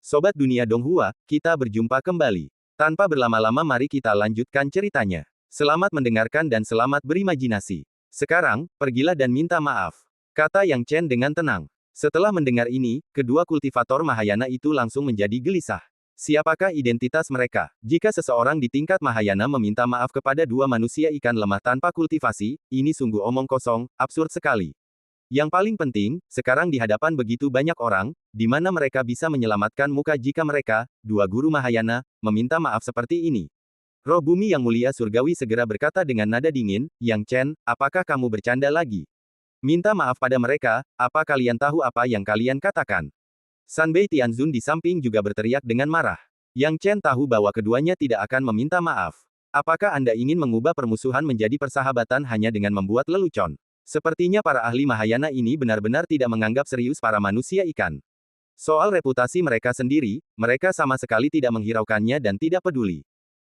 Sobat Dunia Donghua, kita berjumpa kembali. Tanpa berlama-lama mari kita lanjutkan ceritanya. Selamat mendengarkan dan selamat berimajinasi. Sekarang, pergilah dan minta maaf, kata Yang Chen dengan tenang. Setelah mendengar ini, kedua kultivator Mahayana itu langsung menjadi gelisah. Siapakah identitas mereka? Jika seseorang di tingkat Mahayana meminta maaf kepada dua manusia ikan lemah tanpa kultivasi, ini sungguh omong kosong, absurd sekali. Yang paling penting, sekarang di hadapan begitu banyak orang, di mana mereka bisa menyelamatkan muka jika mereka, dua guru Mahayana, meminta maaf seperti ini. Roh bumi yang mulia surgawi segera berkata dengan nada dingin, Yang Chen, apakah kamu bercanda lagi? Minta maaf pada mereka, apa kalian tahu apa yang kalian katakan? Sanbei Tianzun di samping juga berteriak dengan marah. Yang Chen tahu bahwa keduanya tidak akan meminta maaf. Apakah Anda ingin mengubah permusuhan menjadi persahabatan hanya dengan membuat lelucon? Sepertinya para ahli Mahayana ini benar-benar tidak menganggap serius para manusia ikan. Soal reputasi mereka sendiri, mereka sama sekali tidak menghiraukannya dan tidak peduli.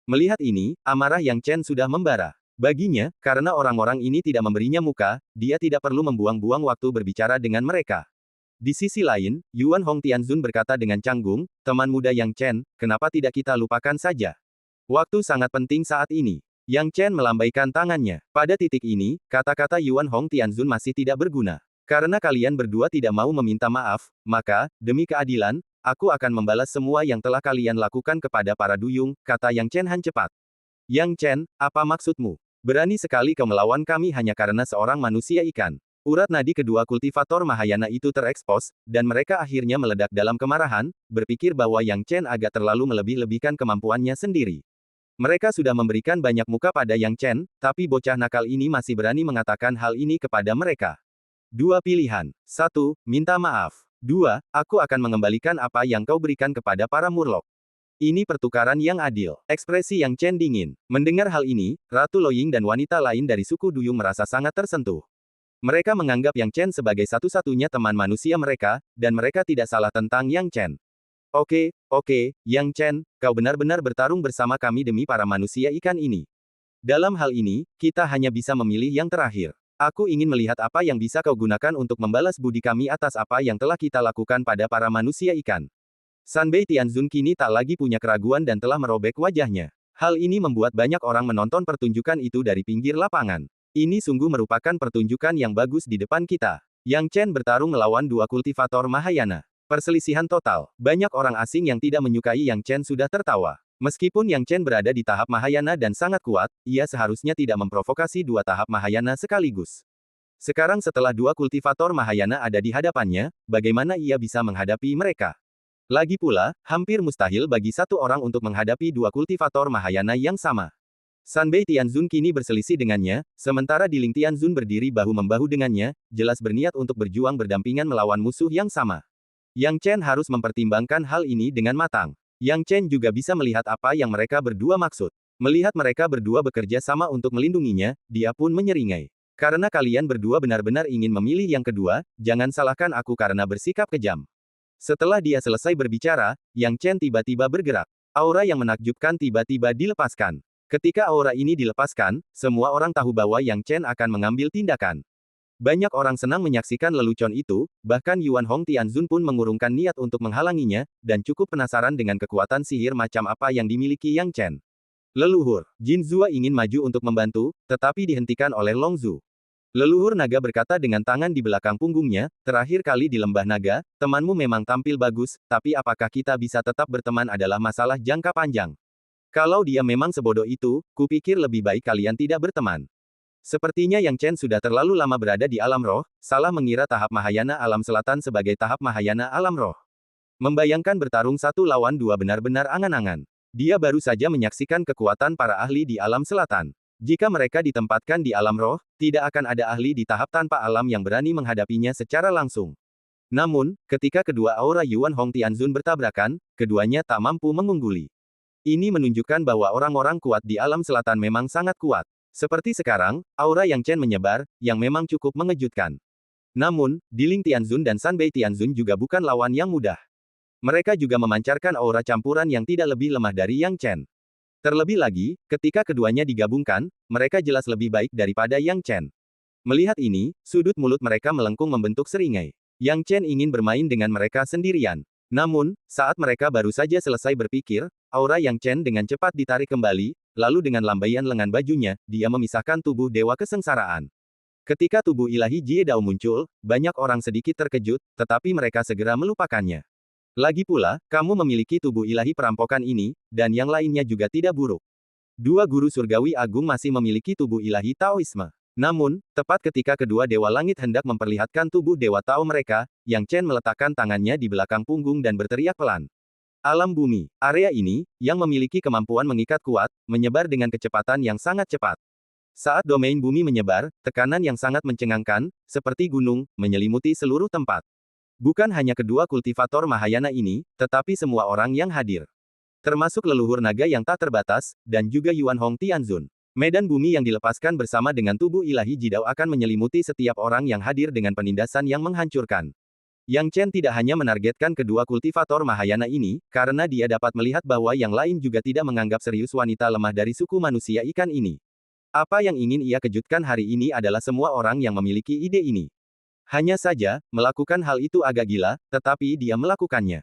Melihat ini, amarah Yang Chen sudah membara. Baginya, karena orang-orang ini tidak memberinya muka, dia tidak perlu membuang-buang waktu berbicara dengan mereka. Di sisi lain, Yuan Hong Tianzun berkata dengan canggung, teman muda Yang Chen, kenapa tidak kita lupakan saja? Waktu sangat penting saat ini. Yang Chen melambaikan tangannya. Pada titik ini, kata-kata Yuan Hong Tianzun masih tidak berguna. Karena kalian berdua tidak mau meminta maaf, maka, demi keadilan, aku akan membalas semua yang telah kalian lakukan kepada para duyung, kata Yang Chen Han cepat. Yang Chen, apa maksudmu? Berani sekali kau melawan kami hanya karena seorang manusia ikan. Urat nadi kedua kultivator Mahayana itu terekspos, dan mereka akhirnya meledak dalam kemarahan, berpikir bahwa Yang Chen agak terlalu melebih-lebihkan kemampuannya sendiri. Mereka sudah memberikan banyak muka pada Yang Chen, tapi bocah nakal ini masih berani mengatakan hal ini kepada mereka. Dua pilihan. 1. Minta maaf. 2. Aku akan mengembalikan apa yang kau berikan kepada para murloc. Ini pertukaran yang adil. Ekspresi Yang Chen dingin. Mendengar hal ini, Ratu Loying dan wanita lain dari suku Duyung merasa sangat tersentuh. Mereka menganggap Yang Chen sebagai satu-satunya teman manusia mereka, dan mereka tidak salah tentang Yang Chen. Oke, Yang Chen, kau benar-benar bertarung bersama kami demi para manusia ikan ini. Dalam hal ini, kita hanya bisa memilih yang terakhir. Aku ingin melihat apa yang bisa kau gunakan untuk membalas budi kami atas apa yang telah kita lakukan pada para manusia ikan. Sanbei Tianzun kini tak lagi punya keraguan dan telah merobek wajahnya. Hal ini membuat banyak orang menonton pertunjukan itu dari pinggir lapangan. Ini sungguh merupakan pertunjukan yang bagus di depan kita. Yang Chen bertarung melawan dua kultivator Mahayana. Perselisihan total. Banyak orang asing yang tidak menyukai Yang Chen sudah tertawa. Meskipun Yang Chen berada di tahap Mahayana dan sangat kuat, ia seharusnya tidak memprovokasi dua tahap Mahayana sekaligus. Sekarang setelah dua kultivator Mahayana ada di hadapannya, bagaimana ia bisa menghadapi mereka? Lagi pula, hampir mustahil bagi satu orang untuk menghadapi dua kultivator Mahayana yang sama. Sanbei Tianzun kini berselisih dengannya, sementara Diling Tianzun berdiri bahu-membahu dengannya, jelas berniat untuk berjuang berdampingan melawan musuh yang sama. Yang Chen harus mempertimbangkan hal ini dengan matang. Yang Chen juga bisa melihat apa yang mereka berdua maksud. Melihat mereka berdua bekerja sama untuk melindunginya, dia pun menyeringai. Karena kalian berdua benar-benar ingin memilih yang kedua, jangan salahkan aku karena bersikap kejam. Setelah dia selesai berbicara, Yang Chen tiba-tiba bergerak. Aura yang menakjubkan tiba-tiba dilepaskan. Ketika aura ini dilepaskan, semua orang tahu bahwa Yang Chen akan mengambil tindakan. Banyak orang senang menyaksikan lelucon itu, bahkan Yuan Hong Tianzun pun mengurungkan niat untuk menghalanginya, dan cukup penasaran dengan kekuatan sihir macam apa yang dimiliki Yang Chen. Leluhur, Jin Zhuo ingin maju untuk membantu, tetapi dihentikan oleh Long Zhu. Leluhur naga berkata dengan tangan di belakang punggungnya, terakhir kali di lembah naga, temanmu memang tampil bagus, tapi apakah kita bisa tetap berteman adalah masalah jangka panjang. Kalau dia memang sebodoh itu, kupikir lebih baik kalian tidak berteman. Sepertinya Yang Chen sudah terlalu lama berada di alam roh, salah mengira tahap Mahayana alam selatan sebagai tahap Mahayana alam roh. Membayangkan bertarung satu lawan dua benar-benar angan-angan. Dia baru saja menyaksikan kekuatan para ahli di alam selatan. Jika mereka ditempatkan di alam roh, tidak akan ada ahli di tahap tanpa alam yang berani menghadapinya secara langsung. Namun, ketika kedua aura Yuan Hong Tianzun bertabrakan, keduanya tak mampu mengungguli. Ini menunjukkan bahwa orang-orang kuat di alam selatan memang sangat kuat. Seperti sekarang, aura Yang Chen menyebar, yang memang cukup mengejutkan. Namun, Diling Tianzun dan Sanbei Tianzun juga bukan lawan yang mudah. Mereka juga memancarkan aura campuran yang tidak lebih lemah dari Yang Chen. Terlebih lagi, ketika keduanya digabungkan, mereka jelas lebih baik daripada Yang Chen. Melihat ini, sudut mulut mereka melengkung membentuk seringai. Yang Chen ingin bermain dengan mereka sendirian. Namun, saat mereka baru saja selesai berpikir, aura Yang Chen dengan cepat ditarik kembali, lalu dengan lambaian lengan bajunya, dia memisahkan tubuh Dewa Kesengsaraan. Ketika tubuh ilahi Jie Dao muncul, banyak orang sedikit terkejut, tetapi mereka segera melupakannya. Lagi pula, kamu memiliki tubuh ilahi perampokan ini, dan yang lainnya juga tidak buruk. Dua guru surgawi agung masih memiliki tubuh ilahi Taoisme. Namun, tepat ketika kedua Dewa Langit hendak memperlihatkan tubuh Dewa Tao mereka, Yang Chen meletakkan tangannya di belakang punggung dan berteriak pelan. Alam bumi, area ini, yang memiliki kemampuan mengikat kuat, menyebar dengan kecepatan yang sangat cepat. Saat domain bumi menyebar, tekanan yang sangat mencengangkan, seperti gunung, menyelimuti seluruh tempat. Bukan hanya kedua kultivator Mahayana ini, tetapi semua orang yang hadir. Termasuk leluhur naga yang tak terbatas, dan juga Yuan Hong Tianzun. Medan bumi yang dilepaskan bersama dengan tubuh ilahi Jidao akan menyelimuti setiap orang yang hadir dengan penindasan yang menghancurkan. Yang Chen tidak hanya menargetkan kedua kultivator Mahayana ini, karena dia dapat melihat bahwa yang lain juga tidak menganggap serius wanita lemah dari suku manusia ikan ini. Apa yang ingin ia kejutkan hari ini adalah semua orang yang memiliki ide ini. Hanya saja, melakukan hal itu agak gila, tetapi dia melakukannya.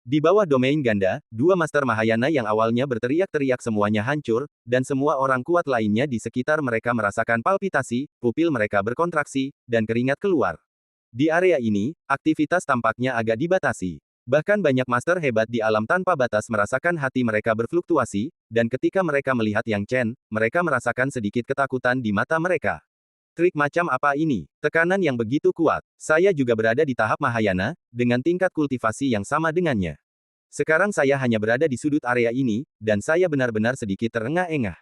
Di bawah domain ganda, dua Master Mahayana yang awalnya berteriak-teriak semuanya hancur, dan semua orang kuat lainnya di sekitar mereka merasakan palpitasi, pupil mereka berkontraksi, dan keringat keluar. Di area ini, aktivitas tampaknya agak dibatasi. Bahkan banyak master hebat di alam tanpa batas merasakan hati mereka berfluktuasi, dan ketika mereka melihat Yang Chen, mereka merasakan sedikit ketakutan di mata mereka. Trik macam apa ini? Tekanan yang begitu kuat. Saya juga berada di tahap Mahayana, dengan tingkat kultivasi yang sama dengannya. Sekarang saya hanya berada di sudut area ini, dan saya benar-benar sedikit terengah-engah.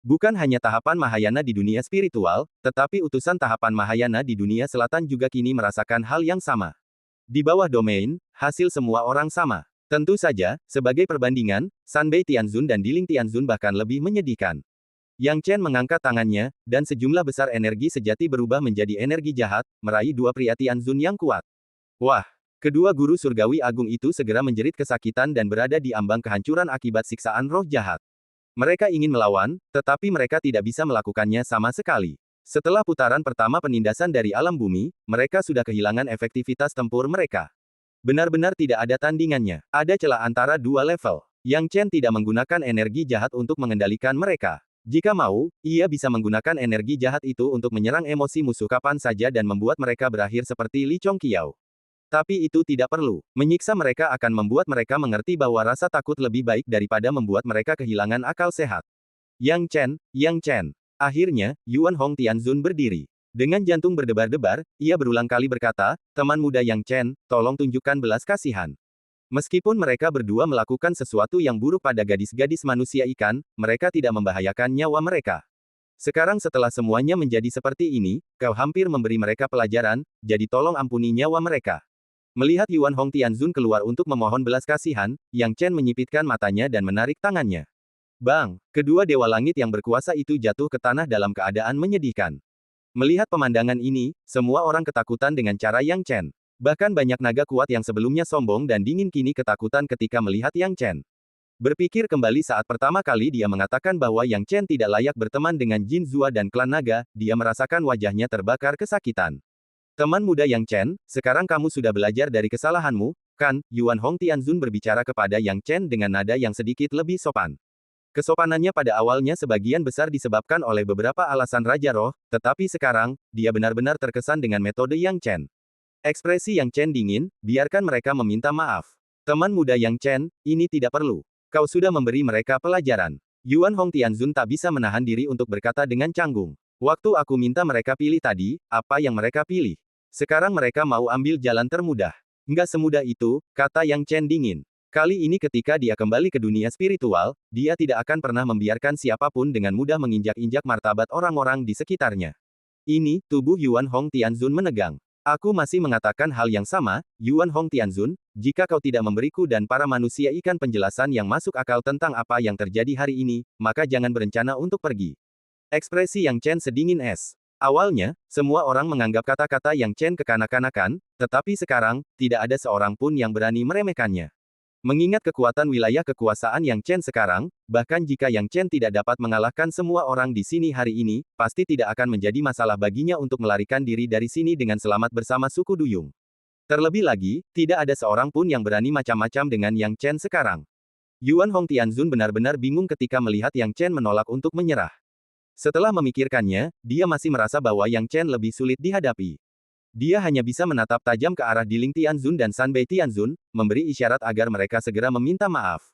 Bukan hanya tahapan Mahayana di dunia spiritual, tetapi utusan tahapan Mahayana di dunia selatan juga kini merasakan hal yang sama. Di bawah domain, hasil semua orang sama. Tentu saja, sebagai perbandingan, Sanbei Tianzun dan Diling Tianzun bahkan lebih menyedihkan. Yang Chen mengangkat tangannya, dan sejumlah besar energi sejati berubah menjadi energi jahat, meraih dua pria Tianzun yang kuat. Wah! Kedua guru surgawi agung itu segera menjerit kesakitan dan berada di ambang kehancuran akibat siksaan roh jahat. Mereka ingin melawan, tetapi mereka tidak bisa melakukannya sama sekali. Setelah putaran pertama penindasan dari alam bumi, mereka sudah kehilangan efektivitas tempur mereka. Benar-benar tidak ada tandingannya. Ada celah antara dua level. Yang Chen tidak menggunakan energi jahat untuk mengendalikan mereka. Jika mau, ia bisa menggunakan energi jahat itu untuk menyerang emosi musuh kapan saja dan membuat mereka berakhir seperti Li Chongqiao. Tapi itu tidak perlu. Menyiksa mereka akan membuat mereka mengerti bahwa rasa takut lebih baik daripada membuat mereka kehilangan akal sehat. Yang Chen. Akhirnya, Yuan Hong Tianzun berdiri. Dengan jantung berdebar-debar, ia berulang kali berkata, teman muda Yang Chen, tolong tunjukkan belas kasihan. Meskipun mereka berdua melakukan sesuatu yang buruk pada gadis-gadis manusia ikan, mereka tidak membahayakan nyawa mereka. Sekarang setelah semuanya menjadi seperti ini, kau hampir memberi mereka pelajaran, jadi tolong ampuni nyawa mereka. Melihat Yuan Hong Tianzun keluar untuk memohon belas kasihan, Yang Chen menyipitkan matanya dan menarik tangannya. Bang! Kedua Dewa Langit yang berkuasa itu jatuh ke tanah dalam keadaan menyedihkan. Melihat pemandangan ini, semua orang ketakutan dengan cara Yang Chen. Bahkan banyak naga kuat yang sebelumnya sombong dan dingin kini ketakutan ketika melihat Yang Chen. Berpikir kembali saat pertama kali dia mengatakan bahwa Yang Chen tidak layak berteman dengan Jin Zua dan klan naga, dia merasakan wajahnya terbakar kesakitan. Teman muda Yang Chen, sekarang kamu sudah belajar dari kesalahanmu, kan? Yuan Hong Tianzun berbicara kepada Yang Chen dengan nada yang sedikit lebih sopan. Kesopanannya pada awalnya sebagian besar disebabkan oleh beberapa alasan Raja Roh, tetapi sekarang, dia benar-benar terkesan dengan metode Yang Chen. Ekspresi Yang Chen dingin, biarkan mereka meminta maaf. Teman muda Yang Chen, ini tidak perlu. Kau sudah memberi mereka pelajaran. Yuan Hong Tianzun tak bisa menahan diri untuk berkata dengan canggung. Waktu aku minta mereka pilih tadi, apa yang mereka pilih? Sekarang mereka mau ambil jalan termudah. Nggak semudah itu, kata Yang Chen dingin. Kali ini ketika dia kembali ke dunia spiritual, dia tidak akan pernah membiarkan siapapun dengan mudah menginjak-injak martabat orang-orang di sekitarnya. Ini, tubuh Yuan Hong Tianzun menegang. Aku masih mengatakan hal yang sama, Yuan Hong Tianzun, jika kau tidak memberiku dan para manusia ikan penjelasan yang masuk akal tentang apa yang terjadi hari ini, maka jangan berencana untuk pergi. Ekspresi Yang Chen sedingin es. Awalnya, semua orang menganggap kata-kata Yang Chen kekanak-kanakan, tetapi sekarang, tidak ada seorang pun yang berani meremehkannya. Mengingat kekuatan wilayah kekuasaan Yang Chen sekarang, bahkan jika Yang Chen tidak dapat mengalahkan semua orang di sini hari ini, pasti tidak akan menjadi masalah baginya untuk melarikan diri dari sini dengan selamat bersama suku Duyung. Terlebih lagi, tidak ada seorang pun yang berani macam-macam dengan Yang Chen sekarang. Yuan Hong Tianzun benar-benar bingung ketika melihat Yang Chen menolak untuk menyerah. Setelah memikirkannya, dia masih merasa bahwa Yang Chen lebih sulit dihadapi. Dia hanya bisa menatap tajam ke arah Diling Tianzun dan Sanbei Tianzun, memberi isyarat agar mereka segera meminta maaf.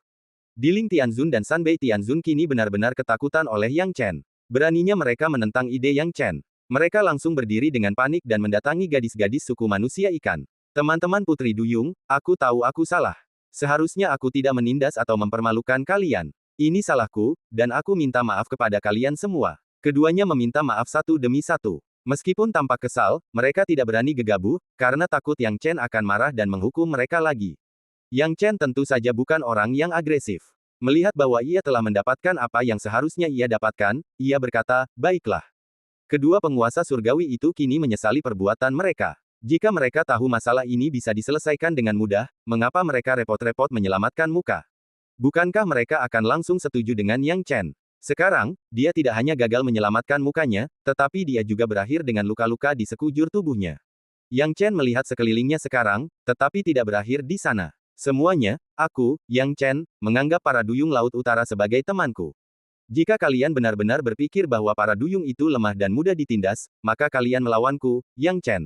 Diling Tianzun dan Sanbei Tianzun kini benar-benar ketakutan oleh Yang Chen. Beraninya mereka menentang ide Yang Chen. Mereka langsung berdiri dengan panik dan mendatangi gadis-gadis suku manusia ikan. Teman-teman Putri Duyung, aku tahu aku salah. Seharusnya aku tidak menindas atau mempermalukan kalian. Ini salahku, dan aku minta maaf kepada kalian semua. Keduanya meminta maaf satu demi satu. Meskipun tampak kesal, mereka tidak berani gegabah, karena takut Yang Chen akan marah dan menghukum mereka lagi. Yang Chen tentu saja bukan orang yang agresif. Melihat bahwa ia telah mendapatkan apa yang seharusnya ia dapatkan, ia berkata, baiklah. Kedua penguasa surgawi itu kini menyesali perbuatan mereka. Jika mereka tahu masalah ini bisa diselesaikan dengan mudah, mengapa mereka repot-repot menyelamatkan muka? Bukankah mereka akan langsung setuju dengan Yang Chen? Sekarang, dia tidak hanya gagal menyelamatkan mukanya, tetapi dia juga berakhir dengan luka-luka di sekujur tubuhnya. Yang Chen melihat sekelilingnya sekarang, tetapi tidak berakhir di sana. Semuanya, aku, Yang Chen, menganggap para duyung Laut Utara sebagai temanku. Jika kalian benar-benar berpikir bahwa para duyung itu lemah dan mudah ditindas, maka kalian melawanku, Yang Chen.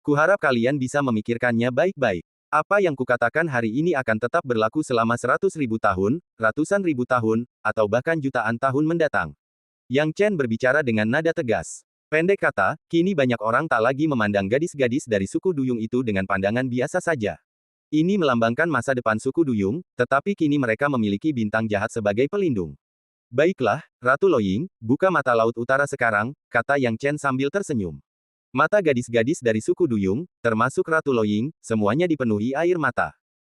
Kuharap kalian bisa memikirkannya baik-baik. Apa yang kukatakan hari ini akan tetap berlaku selama 100.000 tahun, ratusan ribu tahun, atau bahkan jutaan tahun mendatang. Yang Chen berbicara dengan nada tegas. Pendek kata, kini banyak orang tak lagi memandang gadis-gadis dari suku duyung itu dengan pandangan biasa saja. Ini melambangkan masa depan suku duyung, tetapi kini mereka memiliki bintang jahat sebagai pelindung. Baiklah, Ratu Loying, buka mata Laut Utara sekarang, kata Yang Chen sambil tersenyum. Mata gadis-gadis dari suku duyung, termasuk Ratu Loying, semuanya dipenuhi air mata.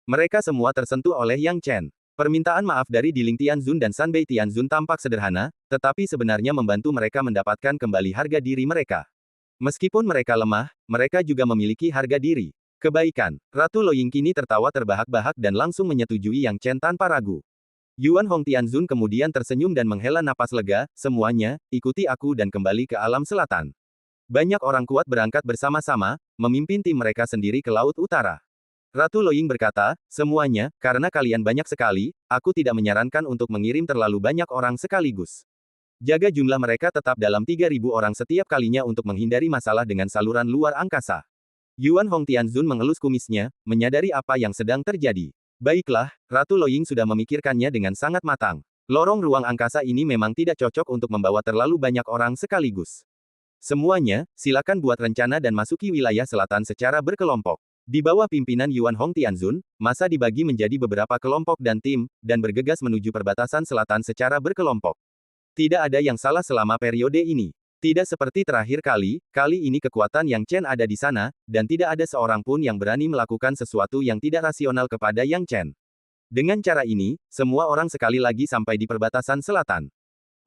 Mereka semua tersentuh oleh Yang Chen. Permintaan maaf dari Diling Tianzun dan Sanbei Tianzun tampak sederhana, tetapi sebenarnya membantu mereka mendapatkan kembali harga diri mereka. Meskipun mereka lemah, mereka juga memiliki harga diri. Kebaikan. Ratu Loying kini tertawa terbahak-bahak dan langsung menyetujui Yang Chen tanpa ragu. Yuan Hong Tianzun kemudian tersenyum dan menghela napas lega, semuanya, ikuti aku dan kembali ke alam selatan. Banyak orang kuat berangkat bersama-sama, memimpin tim mereka sendiri ke Laut Utara. Ratu Loying berkata, semuanya, karena kalian banyak sekali, aku tidak menyarankan untuk mengirim terlalu banyak orang sekaligus. Jaga jumlah mereka tetap dalam 3.000 orang setiap kalinya untuk menghindari masalah dengan saluran luar angkasa. Yuan Hong Tianzun mengelus kumisnya, menyadari apa yang sedang terjadi. Baiklah, Ratu Loying sudah memikirkannya dengan sangat matang. Lorong ruang angkasa ini memang tidak cocok untuk membawa terlalu banyak orang sekaligus. Semuanya, silakan buat rencana dan masuki wilayah selatan secara berkelompok. Di bawah pimpinan Yuan Hong Tianzun, masa dibagi menjadi beberapa kelompok dan tim, dan bergegas menuju perbatasan selatan secara berkelompok. Tidak ada yang salah selama periode ini. Tidak seperti terakhir kali ini kekuatan Yang Chen ada di sana, dan tidak ada seorang pun yang berani melakukan sesuatu yang tidak rasional kepada Yang Chen. Dengan cara ini, semua orang sekali lagi sampai di perbatasan selatan.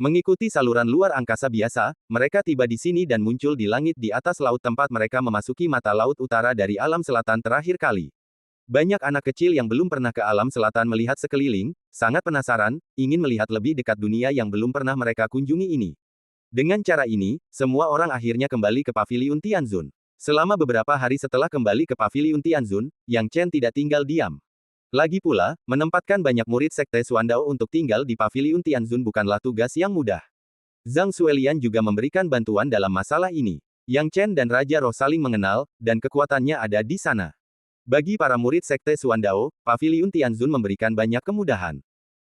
Mengikuti saluran luar angkasa biasa, mereka tiba di sini dan muncul di langit di atas laut tempat mereka memasuki mata Laut Utara dari alam selatan terakhir kali. Banyak anak kecil yang belum pernah ke alam selatan melihat sekeliling, sangat penasaran, ingin melihat lebih dekat dunia yang belum pernah mereka kunjungi ini. Dengan cara ini, semua orang akhirnya kembali ke Paviliun Tianzun. Selama beberapa hari setelah kembali ke Paviliun Tianzun, Yang Chen tidak tinggal diam. Lagi pula, menempatkan banyak murid Sekte Suandao untuk tinggal di Paviliun Tianzun bukanlah tugas yang mudah. Zhang Xuelian juga memberikan bantuan dalam masalah ini. Yang Chen dan Raja Roh saling mengenal, dan kekuatannya ada di sana. Bagi para murid Sekte Suandao, Paviliun Tianzun memberikan banyak kemudahan.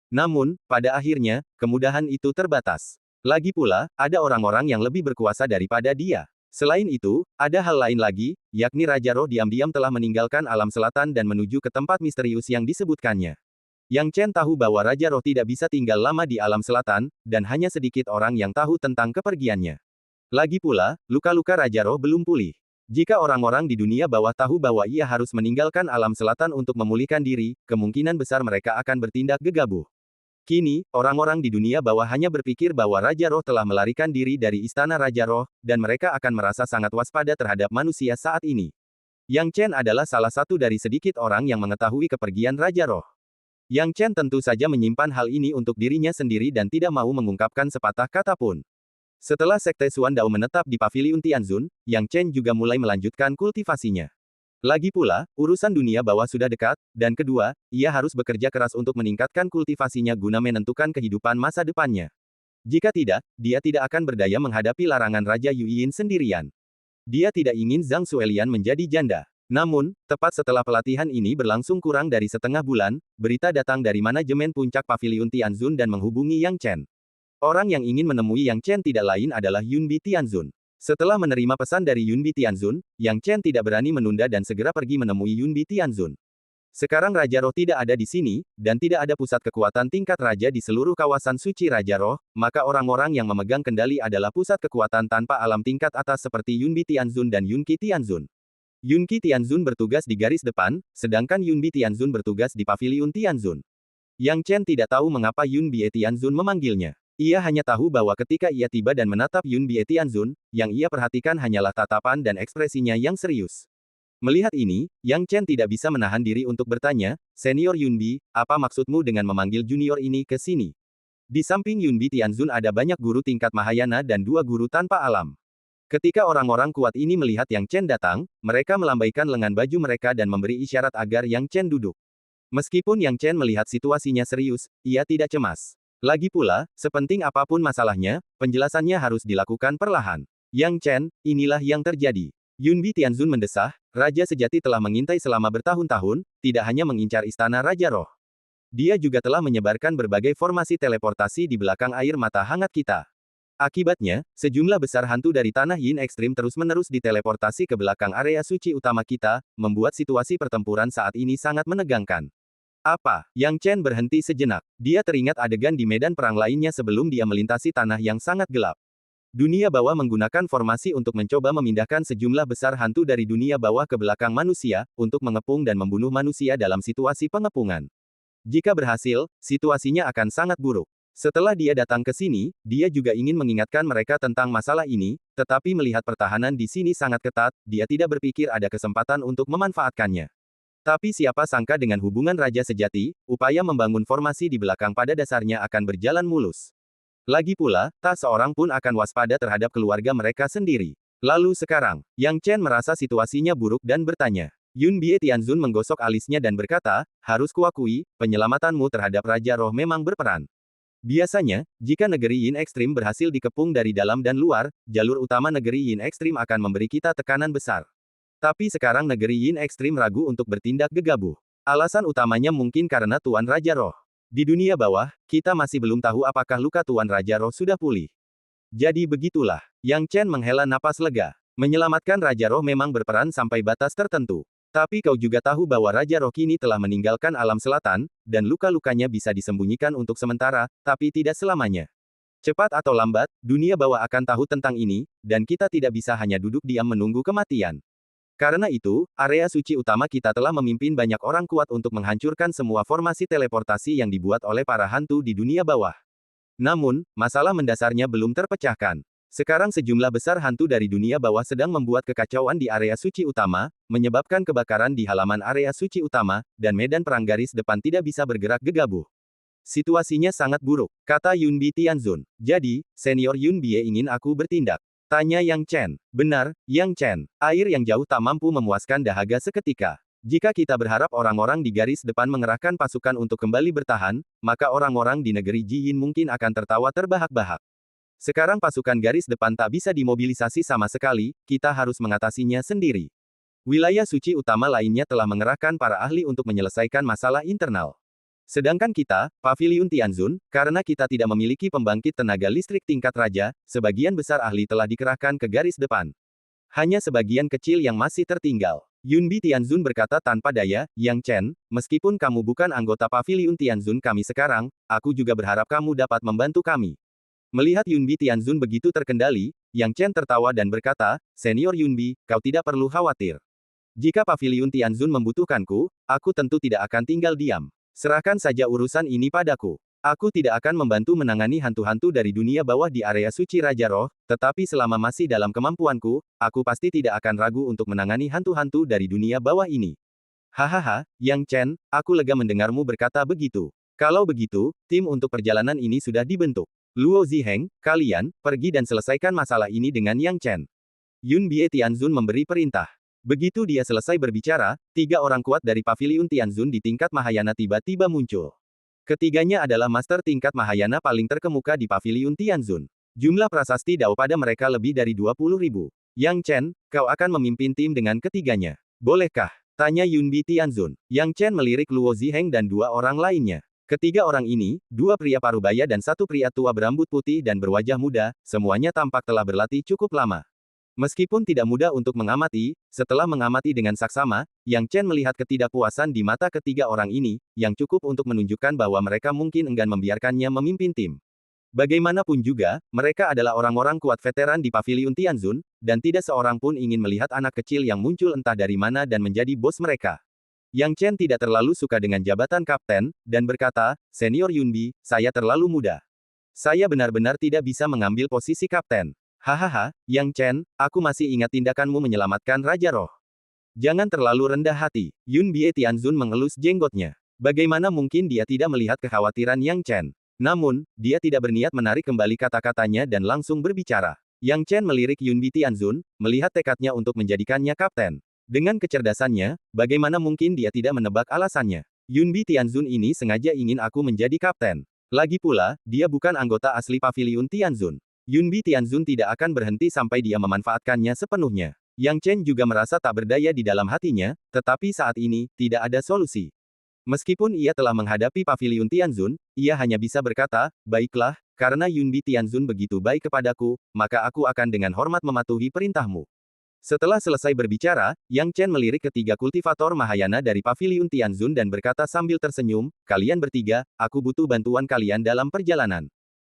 Namun, pada akhirnya, kemudahan itu terbatas. Lagi pula, ada orang-orang yang lebih berkuasa daripada dia. Selain itu, ada hal lain lagi, yakni Raja Roh diam-diam telah meninggalkan alam selatan dan menuju ke tempat misterius yang disebutkannya. Yang Chen tahu bahwa Raja Roh tidak bisa tinggal lama di alam selatan, dan hanya sedikit orang yang tahu tentang kepergiannya. Lagi pula, luka-luka Raja Roh belum pulih. Jika orang-orang di dunia bawah tahu bahwa ia harus meninggalkan alam selatan untuk memulihkan diri, kemungkinan besar mereka akan bertindak gegabah. Kini, orang-orang di dunia bawah hanya berpikir bahwa Raja Roh telah melarikan diri dari Istana Raja Roh, dan mereka akan merasa sangat waspada terhadap manusia saat ini. Yang Chen adalah salah satu dari sedikit orang yang mengetahui kepergian Raja Roh. Yang Chen tentu saja menyimpan hal ini untuk dirinya sendiri dan tidak mau mengungkapkan sepatah kata pun. Setelah Sekte Suandao menetap di Paviliun Tianzun, Yang Chen juga mulai melanjutkan kultivasinya. Lagi pula, urusan dunia bawah sudah dekat, dan kedua, ia harus bekerja keras untuk meningkatkan kultivasinya guna menentukan kehidupan masa depannya. Jika tidak, dia tidak akan berdaya menghadapi larangan Raja Yuyin sendirian. Dia tidak ingin Zhang Suelian menjadi janda. Namun, tepat setelah pelatihan ini berlangsung kurang dari setengah bulan, berita datang dari manajemen puncak Paviliun Tianzun dan menghubungi Yang Chen. Orang yang ingin menemui Yang Chen tidak lain adalah Yunbi Tianzun. Setelah menerima pesan dari Yunbi Tianzun, Yang Chen tidak berani menunda dan segera pergi menemui Yunbi Tianzun. Sekarang Raja Roh tidak ada di sini, dan tidak ada pusat kekuatan tingkat raja di seluruh kawasan suci Raja Roh, maka orang-orang yang memegang kendali adalah pusat kekuatan tanpa alam tingkat atas seperti Yunbi Tianzun dan Yunqi Tianzun. Yunqi Tianzun bertugas di garis depan, sedangkan Yunbi Tianzun bertugas di Paviliun Tianzun. Yang Chen tidak tahu mengapa Yunbi Tianzun memanggilnya. Ia hanya tahu bahwa ketika ia tiba dan menatap Yunbi Tianzun, yang ia perhatikan hanyalah tatapan dan ekspresinya yang serius. Melihat ini, Yang Chen tidak bisa menahan diri untuk bertanya, "Senior Yunbi, apa maksudmu dengan memanggil junior ini ke sini?" Di samping Yunbi Tianzun ada banyak guru tingkat Mahayana dan 2 guru tanpa alam. Ketika orang-orang kuat ini melihat Yang Chen datang, mereka melambaikan lengan baju mereka dan memberi isyarat agar Yang Chen duduk. Meskipun Yang Chen melihat situasinya serius, ia tidak cemas. Lagi pula, sepenting apapun masalahnya, penjelasannya harus dilakukan perlahan. "Yang Chen, inilah yang terjadi." Yunbi Tianzun mendesah, Raja sejati telah mengintai selama bertahun-tahun, tidak hanya mengincar istana Raja Roh. Dia juga telah menyebarkan berbagai formasi teleportasi di belakang air mata hangat kita. Akibatnya, sejumlah besar hantu dari tanah Yin ekstrim terus-menerus diteleportasi ke belakang area suci utama kita, membuat situasi pertempuran saat ini sangat menegangkan. Apa? Yang Chen berhenti sejenak. Dia teringat adegan di medan perang lainnya sebelum dia melintasi tanah yang sangat gelap. Dunia bawah menggunakan formasi untuk mencoba memindahkan sejumlah besar hantu dari dunia bawah ke belakang manusia, untuk mengepung dan membunuh manusia dalam situasi pengepungan. Jika berhasil, situasinya akan sangat buruk. Setelah dia datang ke sini, dia juga ingin mengingatkan mereka tentang masalah ini, tetapi melihat pertahanan di sini sangat ketat, dia tidak berpikir ada kesempatan untuk memanfaatkannya. Tapi siapa sangka dengan hubungan Raja Sejati, upaya membangun formasi di belakang pada dasarnya akan berjalan mulus. Lagi pula, tak seorang pun akan waspada terhadap keluarga mereka sendiri. Lalu sekarang, Yang Chen merasa situasinya buruk dan bertanya. Yunbi Tianzun menggosok alisnya dan berkata, "Harus kuakui, penyelamatanmu terhadap Raja Roh memang berperan. Biasanya, jika negeri Yin ekstrim berhasil dikepung dari dalam dan luar, jalur utama negeri Yin ekstrim akan memberi kita tekanan besar. Tapi sekarang negeri Yin ekstrim ragu untuk bertindak gegabah. Alasan utamanya mungkin karena Tuan Raja Roh. Di dunia bawah, kita masih belum tahu apakah luka Tuan Raja Roh sudah pulih. Jadi begitulah." Yang Chen menghela napas lega. Menyelamatkan Raja Roh memang berperan sampai batas tertentu. Tapi kau juga tahu bahwa Raja Roh kini telah meninggalkan alam selatan, dan luka-lukanya bisa disembunyikan untuk sementara, tapi tidak selamanya. Cepat atau lambat, dunia bawah akan tahu tentang ini, dan kita tidak bisa hanya duduk diam menunggu kematian. Karena itu, area suci utama kita telah memimpin banyak orang kuat untuk menghancurkan semua formasi teleportasi yang dibuat oleh para hantu di dunia bawah. Namun, masalah mendasarnya belum terpecahkan. Sekarang sejumlah besar hantu dari dunia bawah sedang membuat kekacauan di area suci utama, menyebabkan kebakaran di halaman area suci utama, dan medan perang garis depan tidak bisa bergerak gegabah. Situasinya sangat buruk, kata Yunbi Tianzun. "Jadi, Senior Yunbie ingin aku bertindak?" Tanya Yang Chen. "Benar, Yang Chen. Air yang jauh tak mampu memuaskan dahaga seketika. Jika kita berharap orang-orang di garis depan mengerahkan pasukan untuk kembali bertahan, maka orang-orang di negeri Ji Yin mungkin akan tertawa terbahak-bahak. Sekarang pasukan garis depan tak bisa dimobilisasi sama sekali, kita harus mengatasinya sendiri. Wilayah suci utama lainnya telah mengerahkan para ahli untuk menyelesaikan masalah internal. Sedangkan kita, Paviliun Tianzun, karena kita tidak memiliki pembangkit tenaga listrik tingkat raja, sebagian besar ahli telah dikerahkan ke garis depan. Hanya sebagian kecil yang masih tertinggal." Yunbi Tianzun berkata tanpa daya, "Yang Chen, meskipun kamu bukan anggota Paviliun Tianzun kami sekarang, aku juga berharap kamu dapat membantu kami." Melihat Yunbi Tianzun begitu terkendali, Yang Chen tertawa dan berkata, "Senior Yunbi, kau tidak perlu khawatir. Jika Paviliun Tianzun membutuhkanku, aku tentu tidak akan tinggal diam. Serahkan saja urusan ini padaku. Aku tidak akan membantu menangani hantu-hantu dari dunia bawah di area suci Raja Roh, tetapi selama masih dalam kemampuanku, aku pasti tidak akan ragu untuk menangani hantu-hantu dari dunia bawah ini." "Hahaha, Yang Chen, aku lega mendengarmu berkata begitu. Kalau begitu, tim untuk perjalanan ini sudah dibentuk. Luo Ziheng, kalian, pergi dan selesaikan masalah ini dengan Yang Chen." Yunbi Tianzun memberi perintah. Begitu dia selesai berbicara, 3 orang kuat dari Paviliun Tianzun di tingkat Mahayana tiba-tiba muncul. Ketiganya adalah master tingkat Mahayana paling terkemuka di Paviliun Tianzun. Jumlah prasasti Dao pada mereka lebih dari 20.000. Yang Chen, kau akan memimpin tim dengan ketiganya. Bolehkah? Tanya Yunbi Tianzun. Yang Chen melirik Luo Ziheng dan 2 orang lainnya. Ketiga orang ini, 2 pria parubaya dan 1 pria tua berambut putih dan berwajah muda, semuanya tampak telah berlatih cukup lama. Meskipun tidak mudah untuk mengamati, setelah mengamati dengan saksama, Yang Chen melihat ketidakpuasan di mata ketiga orang ini, yang cukup untuk menunjukkan bahwa mereka mungkin enggan membiarkannya memimpin tim. Bagaimanapun juga, mereka adalah orang-orang kuat veteran di Paviliun Tianzun, dan tidak seorang pun ingin melihat anak kecil yang muncul entah dari mana dan menjadi bos mereka. Yang Chen tidak terlalu suka dengan jabatan kapten, dan berkata, Senior Yunbi, saya terlalu muda. Saya benar-benar tidak bisa mengambil posisi kapten. Hahaha, Yang Chen, aku masih ingat tindakanmu menyelamatkan Raja Roh. Jangan terlalu rendah hati. Yunbi Tianzun mengelus jenggotnya. Bagaimana mungkin dia tidak melihat kekhawatiran Yang Chen? Namun, dia tidak berniat menarik kembali kata-katanya dan langsung berbicara. Yang Chen melirik Yunbi Tianzun, melihat tekadnya untuk menjadikannya kapten. Dengan kecerdasannya, bagaimana mungkin dia tidak menebak alasannya? Yunbi Tianzun ini sengaja ingin aku menjadi kapten. Lagi pula, dia bukan anggota asli Paviliun Tianzun. Yunbi Tianzun tidak akan berhenti sampai dia memanfaatkannya sepenuhnya. Yang Chen juga merasa tak berdaya di dalam hatinya, tetapi saat ini, tidak ada solusi. Meskipun ia telah menghadapi Paviliun Tianzun, ia hanya bisa berkata, baiklah, karena Yunbi Tianzun begitu baik kepadaku, maka aku akan dengan hormat mematuhi perintahmu. Setelah selesai berbicara, Yang Chen melirik ketiga kultivator Mahayana dari Paviliun Tianzun dan berkata sambil tersenyum, kalian bertiga, aku butuh bantuan kalian dalam perjalanan.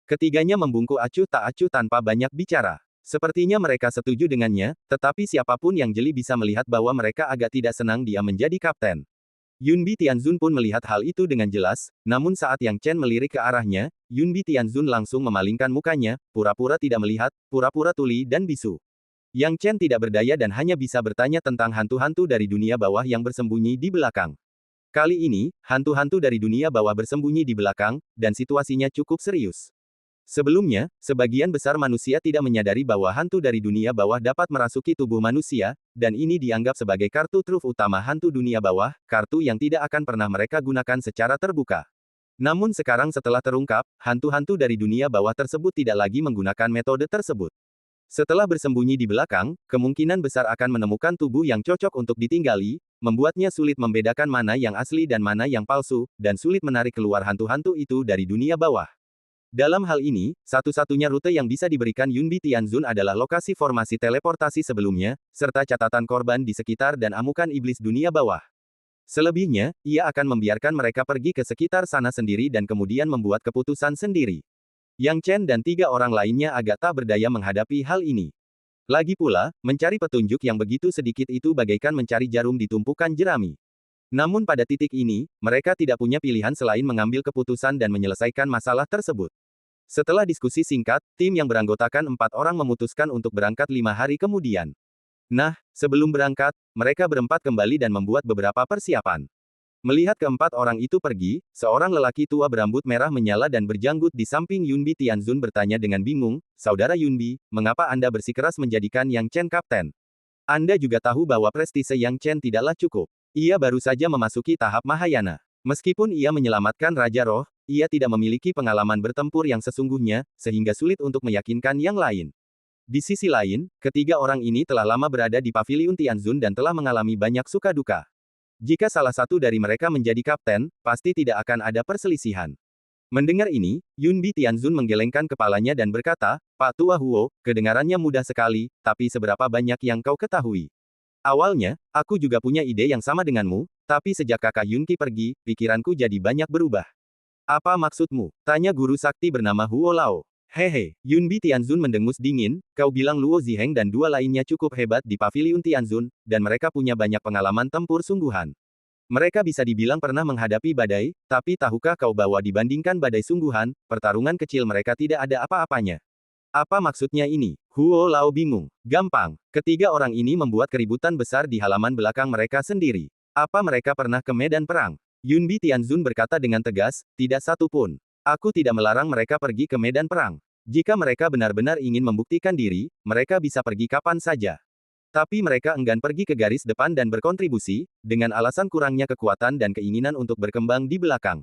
Ketiganya membungkuk acuh tak acuh tanpa banyak bicara. Sepertinya mereka setuju dengannya, tetapi siapapun yang jeli bisa melihat bahwa mereka agak tidak senang dia menjadi kapten. Yunbi Tianzun pun melihat hal itu dengan jelas, namun saat Yang Chen melirik ke arahnya, Yunbi Tianzun langsung memalingkan mukanya, pura-pura tidak melihat, pura-pura tuli dan bisu. Yang Chen tidak berdaya dan hanya bisa bertanya tentang hantu-hantu dari dunia bawah yang bersembunyi di belakang. Kali ini, hantu-hantu dari dunia bawah bersembunyi di belakang, dan situasinya cukup serius. Sebelumnya, sebagian besar manusia tidak menyadari bahwa hantu dari dunia bawah dapat merasuki tubuh manusia, dan ini dianggap sebagai kartu truf utama hantu dunia bawah, kartu yang tidak akan pernah mereka gunakan secara terbuka. Namun sekarang setelah terungkap, hantu-hantu dari dunia bawah tersebut tidak lagi menggunakan metode tersebut. Setelah bersembunyi di belakang, kemungkinan besar akan menemukan tubuh yang cocok untuk ditinggali, membuatnya sulit membedakan mana yang asli dan mana yang palsu, dan sulit menarik keluar hantu-hantu itu dari dunia bawah. Dalam hal ini, satu-satunya rute yang bisa diberikan Yunbi Tianzun adalah lokasi formasi teleportasi sebelumnya, serta catatan korban di sekitar dan amukan iblis dunia bawah. Selebihnya, ia akan membiarkan mereka pergi ke sekitar sana sendiri dan kemudian membuat keputusan sendiri. Yang Chen dan 3 orang lainnya agak tak berdaya menghadapi hal ini. Lagi pula, mencari petunjuk yang begitu sedikit itu bagaikan mencari jarum di tumpukan jerami. Namun pada titik ini, mereka tidak punya pilihan selain mengambil keputusan dan menyelesaikan masalah tersebut. Setelah diskusi singkat, tim yang beranggotakan 4 orang memutuskan untuk berangkat 5 hari kemudian. Nah, sebelum berangkat, mereka berempat kembali dan membuat beberapa persiapan. Melihat keempat orang itu pergi, seorang lelaki tua berambut merah menyala dan berjanggut di samping Yunbi Tianzun bertanya dengan bingung, Saudara Yunbi, mengapa Anda bersikeras menjadikan Yang Chen kapten? Anda juga tahu bahwa prestise Yang Chen tidaklah cukup. Ia baru saja memasuki tahap Mahayana. Meskipun ia menyelamatkan Raja Roh, ia tidak memiliki pengalaman bertempur yang sesungguhnya, sehingga sulit untuk meyakinkan yang lain. Di sisi lain, ketiga orang ini telah lama berada di Paviliun Tianzun dan telah mengalami banyak suka duka. Jika salah satu dari mereka menjadi kapten, pasti tidak akan ada perselisihan. Mendengar ini, Yunbi Tianzun menggelengkan kepalanya dan berkata, Pak Tua Huo, kedengarannya mudah sekali, tapi seberapa banyak yang kau ketahui? Awalnya, aku juga punya ide yang sama denganmu, tapi sejak kakak Yunki pergi, pikiranku jadi banyak berubah. Apa maksudmu? Tanya guru sakti bernama Huo Lao. Hehe, Yunbi Tianzun mendengus dingin, kau bilang Luo Ziheng dan 2 lainnya cukup hebat di Paviliun Tianzun, dan mereka punya banyak pengalaman tempur sungguhan. Mereka bisa dibilang pernah menghadapi badai, tapi tahukah kau bahwa dibandingkan badai sungguhan, pertarungan kecil mereka tidak ada apa-apanya. Apa maksudnya ini? Huo Lao bingung. Gampang. Ketiga orang ini membuat keributan besar di halaman belakang mereka sendiri. Apa mereka pernah ke medan perang? Yunbi Tianzun berkata dengan tegas, tidak satu pun. Aku tidak melarang mereka pergi ke medan perang. Jika mereka benar-benar ingin membuktikan diri, mereka bisa pergi kapan saja. Tapi mereka enggan pergi ke garis depan dan berkontribusi, dengan alasan kurangnya kekuatan dan keinginan untuk berkembang di belakang.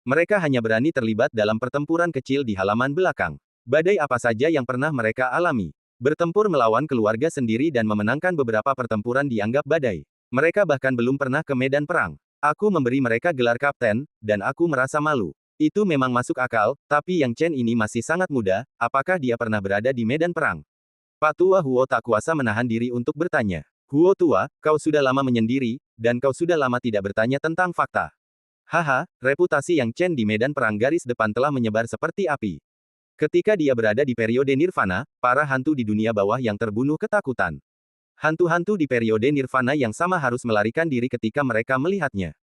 Mereka hanya berani terlibat dalam pertempuran kecil di halaman belakang. Badai apa saja yang pernah mereka alami. Bertempur melawan keluarga sendiri dan memenangkan beberapa pertempuran dianggap badai. Mereka bahkan belum pernah ke medan perang. Aku memberi mereka gelar kapten, dan aku merasa malu. Itu memang masuk akal, tapi Yang Chen ini masih sangat muda, apakah dia pernah berada di medan perang? Pak Tua Huo tak kuasa menahan diri untuk bertanya. Huo Tua, kau sudah lama menyendiri, dan kau sudah lama tidak bertanya tentang fakta. Haha, reputasi Yang Chen di medan perang garis depan telah menyebar seperti api. Ketika dia berada di periode Nirvana, para hantu di dunia bawah yang terbunuh ketakutan. Hantu-hantu di periode Nirvana yang sama harus melarikan diri ketika mereka melihatnya.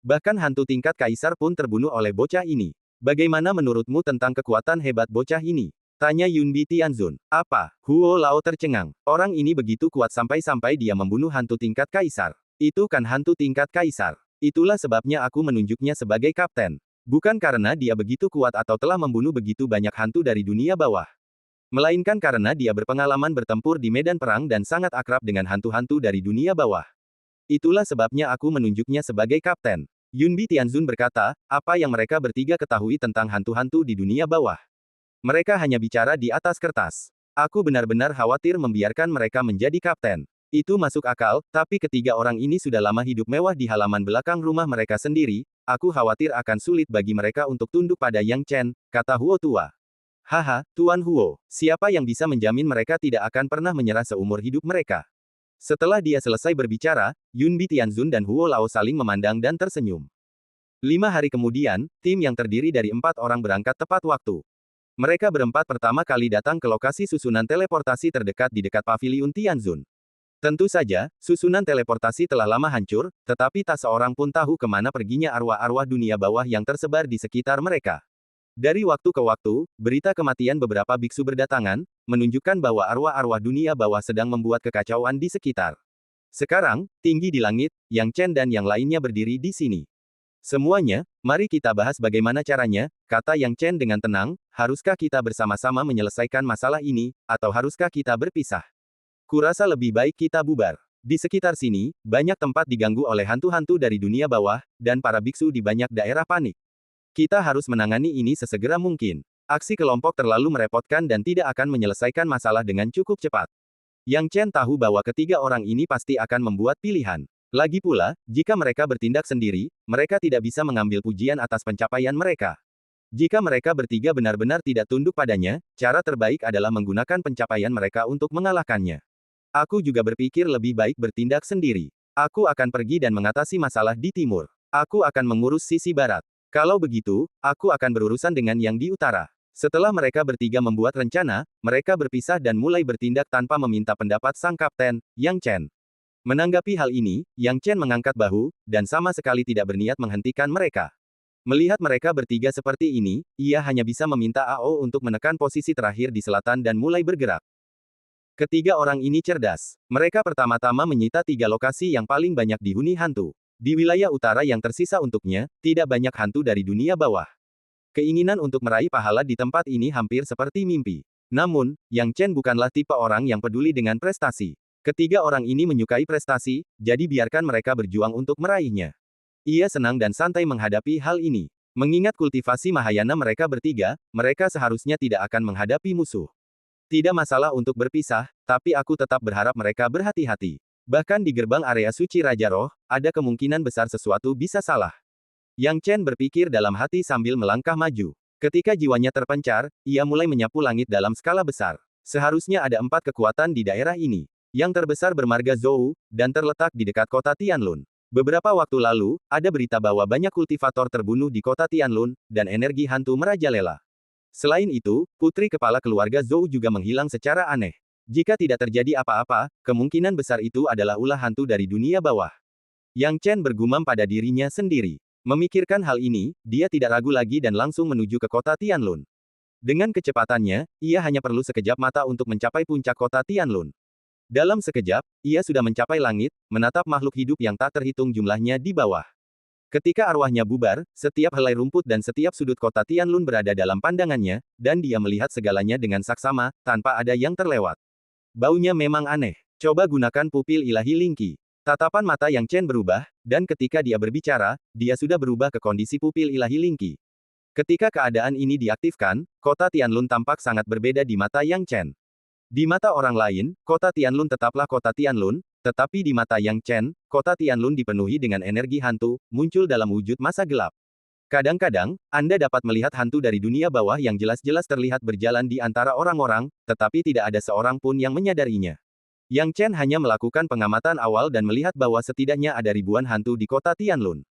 Bahkan hantu tingkat kaisar pun terbunuh oleh bocah ini. Bagaimana menurutmu tentang kekuatan hebat bocah ini? Tanya Yunbi Tianzun. Apa? Huo Lao tercengang. Orang ini begitu kuat sampai-sampai dia membunuh hantu tingkat kaisar. Itu kan hantu tingkat kaisar. Itulah sebabnya aku menunjuknya sebagai kapten. Bukan karena dia begitu kuat atau telah membunuh begitu banyak hantu dari dunia bawah. Melainkan karena dia berpengalaman bertempur di medan perang dan sangat akrab dengan hantu-hantu dari dunia bawah. Itulah sebabnya aku menunjuknya sebagai kapten. Yunbi Tianzun berkata, apa yang mereka bertiga ketahui tentang hantu-hantu di dunia bawah. Mereka hanya bicara di atas kertas. Aku benar-benar khawatir membiarkan mereka menjadi kapten. Itu masuk akal, tapi ketiga orang ini sudah lama hidup mewah di halaman belakang rumah mereka sendiri, aku khawatir akan sulit bagi mereka untuk tunduk pada Yang Chen, kata Huo Tua. Haha, Tuan Huo, siapa yang bisa menjamin mereka tidak akan pernah menyerah seumur hidup mereka? Setelah dia selesai berbicara, Yunbi Tianzun dan Huo Lao saling memandang dan tersenyum. 5 hari kemudian, tim yang terdiri dari 4 orang berangkat tepat waktu. Mereka berempat pertama kali datang ke lokasi susunan teleportasi terdekat di dekat paviliun Tianzun. Tentu saja, susunan teleportasi telah lama hancur, tetapi tak seorang pun tahu kemana perginya arwah-arwah dunia bawah yang tersebar di sekitar mereka. Dari waktu ke waktu, berita kematian beberapa biksu berdatangan, menunjukkan bahwa arwah-arwah dunia bawah sedang membuat kekacauan di sekitar. Sekarang, tinggi di langit, Yang Chen dan yang lainnya berdiri di sini. Semuanya, mari kita bahas bagaimana caranya, kata Yang Chen dengan tenang, haruskah kita bersama-sama menyelesaikan masalah ini, atau haruskah kita berpisah? Kurasa lebih baik kita bubar. Di sekitar sini, banyak tempat diganggu oleh hantu-hantu dari dunia bawah, dan para biksu di banyak daerah panik. Kita harus menangani ini sesegera mungkin. Aksi kelompok terlalu merepotkan dan tidak akan menyelesaikan masalah dengan cukup cepat. Yang Chen tahu bahwa ketiga orang ini pasti akan membuat pilihan. Lagi pula, jika mereka bertindak sendiri, mereka tidak bisa mengambil pujian atas pencapaian mereka. Jika mereka bertiga benar-benar tidak tunduk padanya, cara terbaik adalah menggunakan pencapaian mereka untuk mengalahkannya. Aku juga berpikir lebih baik bertindak sendiri. Aku akan pergi dan mengatasi masalah di timur. Aku akan mengurus sisi barat. Kalau begitu, aku akan berurusan dengan yang di utara. Setelah mereka bertiga membuat rencana, mereka berpisah dan mulai bertindak tanpa meminta pendapat sang kapten, Yang Chen. Menanggapi hal ini, Yang Chen mengangkat bahu, dan sama sekali tidak berniat menghentikan mereka. Melihat mereka bertiga seperti ini, ia hanya bisa meminta AO untuk menekan posisi terakhir di selatan dan mulai bergerak. Ketiga orang ini cerdas. Mereka pertama-tama menyita 3 lokasi yang paling banyak dihuni hantu. Di wilayah utara yang tersisa untuknya, tidak banyak hantu dari dunia bawah. Keinginan untuk meraih pahala di tempat ini hampir seperti mimpi. Namun, Yang Chen bukanlah tipe orang yang peduli dengan prestasi. Ketiga orang ini menyukai prestasi, jadi biarkan mereka berjuang untuk meraihnya. Ia senang dan santai menghadapi hal ini. Mengingat kultivasi Mahayana mereka bertiga, mereka seharusnya tidak akan menghadapi musuh. Tidak masalah untuk berpisah, tapi aku tetap berharap mereka berhati-hati. Bahkan di gerbang area suci Raja Roh, ada kemungkinan besar sesuatu bisa salah. Yang Chen berpikir dalam hati sambil melangkah maju. Ketika jiwanya terpencar, ia mulai menyapu langit dalam skala besar. Seharusnya ada 4 kekuatan di daerah ini. Yang terbesar bermarga Zhou, dan terletak di dekat kota Tianlun. Beberapa waktu lalu, ada berita bahwa banyak kultivator terbunuh di kota Tianlun, dan energi hantu merajalela. Selain itu, putri kepala keluarga Zhou juga menghilang secara aneh. Jika tidak terjadi apa-apa, kemungkinan besar itu adalah ulah hantu dari dunia bawah. Yang Chen bergumam pada dirinya sendiri. Memikirkan hal ini, dia tidak ragu lagi dan langsung menuju ke kota Tianlun. Dengan kecepatannya, ia hanya perlu sekejap mata untuk mencapai puncak kota Tianlun. Dalam sekejap, ia sudah mencapai langit, menatap makhluk hidup yang tak terhitung jumlahnya di bawah. Ketika arwahnya bubar, setiap helai rumput dan setiap sudut kota Tianlun berada dalam pandangannya, dan dia melihat segalanya dengan saksama, tanpa ada yang terlewat. Baunya memang aneh. Coba gunakan pupil ilahi Lingqi. Tatapan mata Yang Chen berubah, dan ketika dia berbicara, dia sudah berubah ke kondisi pupil ilahi Lingqi. Ketika keadaan ini diaktifkan, kota Tianlun tampak sangat berbeda di mata Yang Chen. Di mata orang lain, kota Tianlun tetaplah kota Tianlun, tetapi di mata Yang Chen, kota Tianlun dipenuhi dengan energi hantu, muncul dalam wujud masa gelap. Kadang-kadang, Anda dapat melihat hantu dari dunia bawah yang jelas-jelas terlihat berjalan di antara orang-orang, tetapi tidak ada seorang pun yang menyadarinya. Yang Chen hanya melakukan pengamatan awal dan melihat bahwa setidaknya ada ribuan hantu di kota Tianlun.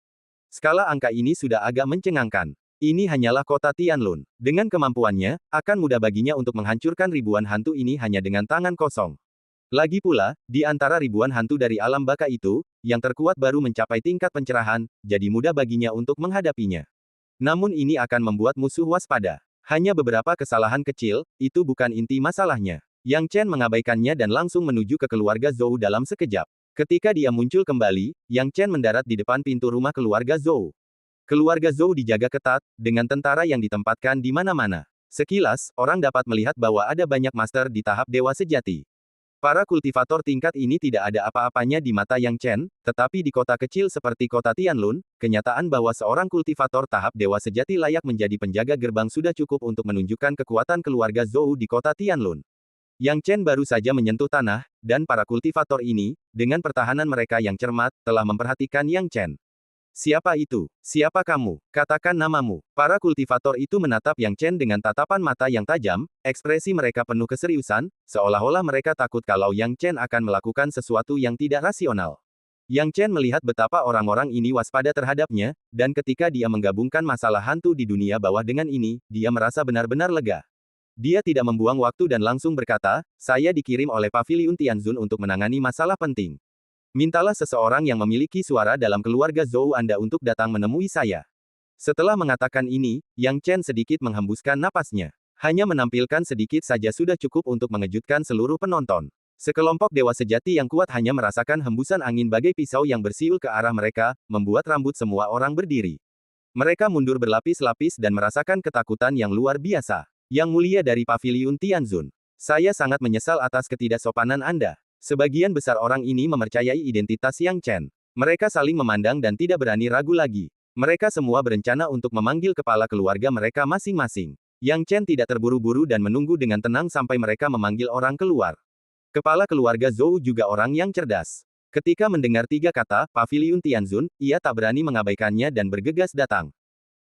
Skala angka ini sudah agak mencengangkan. Ini hanyalah kota Tianlun. Dengan kemampuannya, akan mudah baginya untuk menghancurkan ribuan hantu ini hanya dengan tangan kosong. Lagi pula, di antara ribuan hantu dari alam baka itu, yang terkuat baru mencapai tingkat pencerahan, jadi mudah baginya untuk menghadapinya. Namun ini akan membuat musuh waspada. Hanya beberapa kesalahan kecil, itu bukan inti masalahnya. Yang Chen mengabaikannya dan langsung menuju ke keluarga Zhou dalam sekejap. Ketika dia muncul kembali, Yang Chen mendarat di depan pintu rumah keluarga Zhou. Keluarga Zhou dijaga ketat, dengan tentara yang ditempatkan di mana-mana. Sekilas, orang dapat melihat bahwa ada banyak master di tahap dewa sejati. Para kultivator tingkat ini tidak ada apa-apanya di mata Yang Chen, tetapi di kota kecil seperti kota Tianlun, kenyataan bahwa seorang kultivator tahap dewa sejati layak menjadi penjaga gerbang sudah cukup untuk menunjukkan kekuatan keluarga Zhou di kota Tianlun. Yang Chen baru saja menyentuh tanah, dan para kultivator ini, dengan pertahanan mereka yang cermat, telah memperhatikan Yang Chen. Siapa itu? Siapa kamu? Katakan namamu. Para kultivator itu menatap Yang Chen dengan tatapan mata yang tajam, ekspresi mereka penuh keseriusan, seolah-olah mereka takut kalau Yang Chen akan melakukan sesuatu yang tidak rasional. Yang Chen melihat betapa orang-orang ini waspada terhadapnya, dan ketika dia menggabungkan masalah hantu di dunia bawah dengan ini, dia merasa benar-benar lega. Dia tidak membuang waktu dan langsung berkata, saya dikirim oleh Paviliun Tianzun untuk menangani masalah penting. Mintalah seseorang yang memiliki suara dalam keluarga Zhou Anda untuk datang menemui saya. Setelah mengatakan ini, Yang Chen sedikit menghembuskan napasnya. Hanya menampilkan sedikit saja sudah cukup untuk mengejutkan seluruh penonton. Sekelompok dewa sejati yang kuat hanya merasakan hembusan angin bagai pisau yang bersiul ke arah mereka, membuat rambut semua orang berdiri. Mereka mundur berlapis-lapis dan merasakan ketakutan yang luar biasa. Yang mulia dari Paviliun Tianzun. Saya sangat menyesal atas ketidaksopanan Anda. Sebagian besar orang ini mempercayai identitas Yang Chen. Mereka saling memandang dan tidak berani ragu lagi. Mereka semua berencana untuk memanggil kepala keluarga mereka masing-masing. Yang Chen tidak terburu-buru dan menunggu dengan tenang sampai mereka memanggil orang keluar. Kepala keluarga Zhou juga orang yang cerdas. Ketika mendengar 3 kata, Paviliun Tianzun, ia tak berani mengabaikannya dan bergegas datang.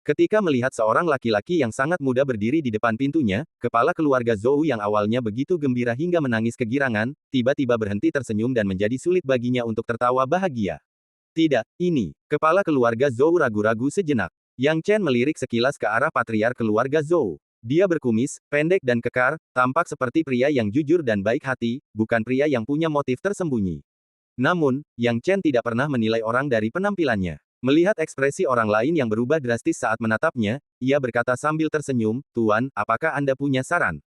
Ketika melihat seorang laki-laki yang sangat muda berdiri di depan pintunya, kepala keluarga Zhou yang awalnya begitu gembira hingga menangis kegirangan, tiba-tiba berhenti tersenyum dan menjadi sulit baginya untuk tertawa bahagia. Tidak, ini. Kepala keluarga Zhou ragu-ragu sejenak. Yang Chen melirik sekilas ke arah patriar keluarga Zhou. Dia berkumis, pendek dan kekar, tampak seperti pria yang jujur dan baik hati, bukan pria yang punya motif tersembunyi. Namun, Yang Chen tidak pernah menilai orang dari penampilannya. Melihat ekspresi orang lain yang berubah drastis saat menatapnya, ia berkata sambil tersenyum, Tuan, apakah Anda punya saran?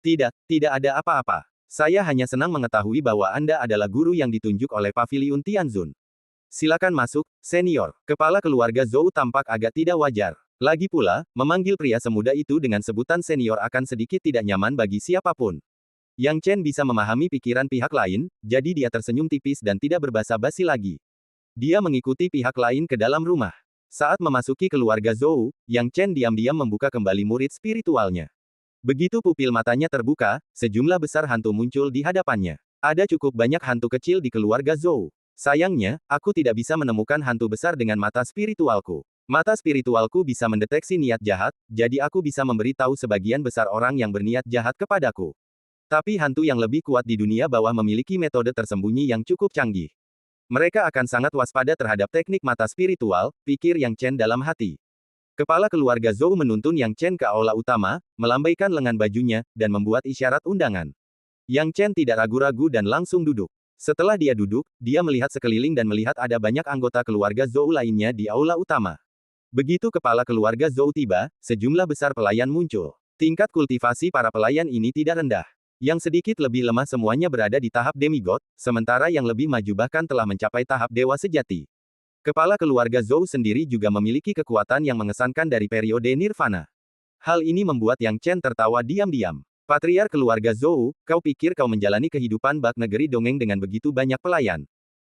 Tidak, tidak ada apa-apa. Saya hanya senang mengetahui bahwa Anda adalah guru yang ditunjuk oleh Paviliun Tianzun. Silakan masuk, senior. Kepala keluarga Zhou tampak agak tidak wajar. Lagi pula, memanggil pria semuda itu dengan sebutan senior akan sedikit tidak nyaman bagi siapapun. Yang Chen bisa memahami pikiran pihak lain, jadi dia tersenyum tipis dan tidak berbasa-basi lagi. Dia mengikuti pihak lain ke dalam rumah. Saat memasuki keluarga Zhou, Yang Chen diam-diam membuka kembali murid spiritualnya. Begitu pupil matanya terbuka, sejumlah besar hantu muncul di hadapannya. Ada cukup banyak hantu kecil di keluarga Zhou. Sayangnya, aku tidak bisa menemukan hantu besar dengan mata spiritualku. Mata spiritualku bisa mendeteksi niat jahat, jadi aku bisa memberi tahu sebagian besar orang yang berniat jahat kepadaku. Tapi hantu yang lebih kuat di dunia bawah memiliki metode tersembunyi yang cukup canggih. Mereka akan sangat waspada terhadap teknik mata spiritual, pikir Yang Chen dalam hati. Kepala keluarga Zhou menuntun Yang Chen ke aula utama, melambaikan lengan bajunya, dan membuat isyarat undangan. Yang Chen tidak ragu-ragu dan langsung duduk. Setelah dia duduk, dia melihat sekeliling dan melihat ada banyak anggota keluarga Zhou lainnya di aula utama. Begitu kepala keluarga Zhou tiba, sejumlah besar pelayan muncul. Tingkat kultivasi para pelayan ini tidak rendah. Yang sedikit lebih lemah semuanya berada di tahap demigod, sementara yang lebih maju bahkan telah mencapai tahap dewa sejati. Kepala keluarga Zhou sendiri juga memiliki kekuatan yang mengesankan dari periode nirvana. Hal ini membuat Yang Chen tertawa diam-diam. Patriark keluarga Zhou, kau pikir kau menjalani kehidupan bak negeri dongeng dengan begitu banyak pelayan?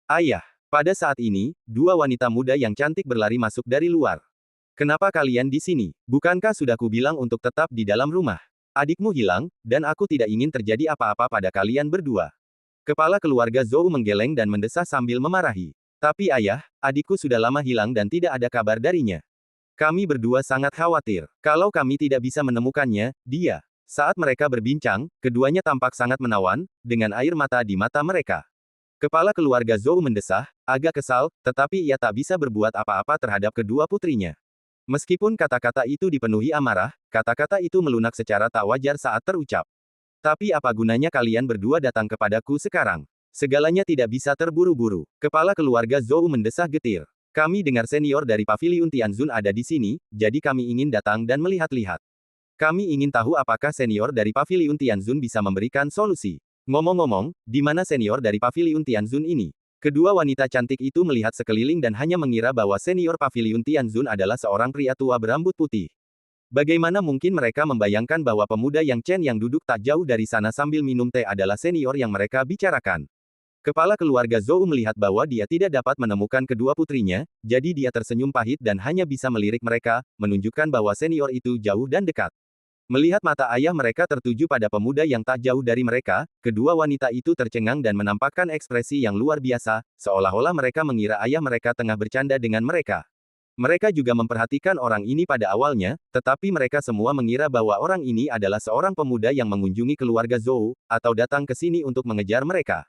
Ayah, pada saat ini, dua wanita muda yang cantik berlari masuk dari luar. Kenapa kalian di sini? Bukankah sudah kubilang untuk tetap di dalam rumah? Adikmu hilang, dan aku tidak ingin terjadi apa-apa pada kalian berdua. Kepala keluarga Zhou menggeleng dan mendesah sambil memarahi. Tapi ayah, adikku sudah lama hilang dan tidak ada kabar darinya. Kami berdua sangat khawatir. Kalau kami tidak bisa menemukannya, dia. Saat mereka berbincang, keduanya tampak sangat menawan, dengan air mata di mata mereka. Kepala keluarga Zhou mendesah, agak kesal, tetapi ia tak bisa berbuat apa-apa terhadap kedua putrinya. Meskipun kata-kata itu dipenuhi amarah, kata-kata itu melunak secara tak wajar saat terucap. Tapi apa gunanya kalian berdua datang kepadaku sekarang? Segalanya tidak bisa terburu-buru. Kepala keluarga Zhou mendesah getir. Kami dengar senior dari Paviliun Tianzun ada di sini, jadi kami ingin datang dan melihat-lihat. Kami ingin tahu apakah senior dari Paviliun Tianzun bisa memberikan solusi. Ngomong-ngomong, di mana senior dari Paviliun Tianzun ini? Kedua wanita cantik itu melihat sekeliling dan hanya mengira bahwa senior Paviliun Tianzun adalah seorang pria tua berambut putih. Bagaimana mungkin mereka membayangkan bahwa pemuda yang Chen yang duduk tak jauh dari sana sambil minum teh adalah senior yang mereka bicarakan. Kepala keluarga Zhou melihat bahwa dia tidak dapat menemukan kedua putrinya, jadi dia tersenyum pahit dan hanya bisa melirik mereka, menunjukkan bahwa senior itu jauh dan dekat. Melihat mata ayah mereka tertuju pada pemuda yang tak jauh dari mereka, kedua wanita itu tercengang dan menampakkan ekspresi yang luar biasa, seolah-olah mereka mengira ayah mereka tengah bercanda dengan mereka. Mereka juga memperhatikan orang ini pada awalnya, tetapi mereka semua mengira bahwa orang ini adalah seorang pemuda yang mengunjungi keluarga Zhou, atau datang ke sini untuk mengejar mereka.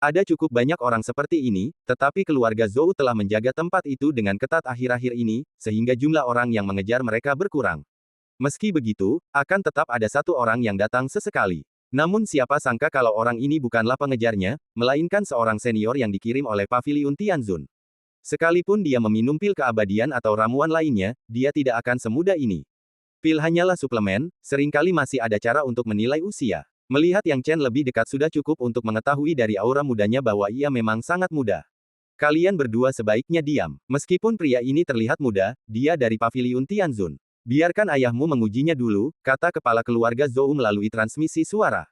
Ada cukup banyak orang seperti ini, tetapi keluarga Zhou telah menjaga tempat itu dengan ketat akhir-akhir ini, sehingga jumlah orang yang mengejar mereka berkurang. Meski begitu, akan tetap ada satu orang yang datang sesekali. Namun siapa sangka kalau orang ini bukanlah pengejarnya, melainkan seorang senior yang dikirim oleh Paviliun Tianzun. Sekalipun dia meminum pil keabadian atau ramuan lainnya, dia tidak akan semudah ini. Pil hanyalah suplemen, seringkali masih ada cara untuk menilai usia. Melihat Yang Chen lebih dekat sudah cukup untuk mengetahui dari aura mudanya bahwa ia memang sangat muda. Kalian berdua sebaiknya diam. Meskipun pria ini terlihat muda, dia dari Paviliun Tianzun. Biarkan ayahmu mengujinya dulu, kata kepala keluarga Zhou melalui transmisi suara.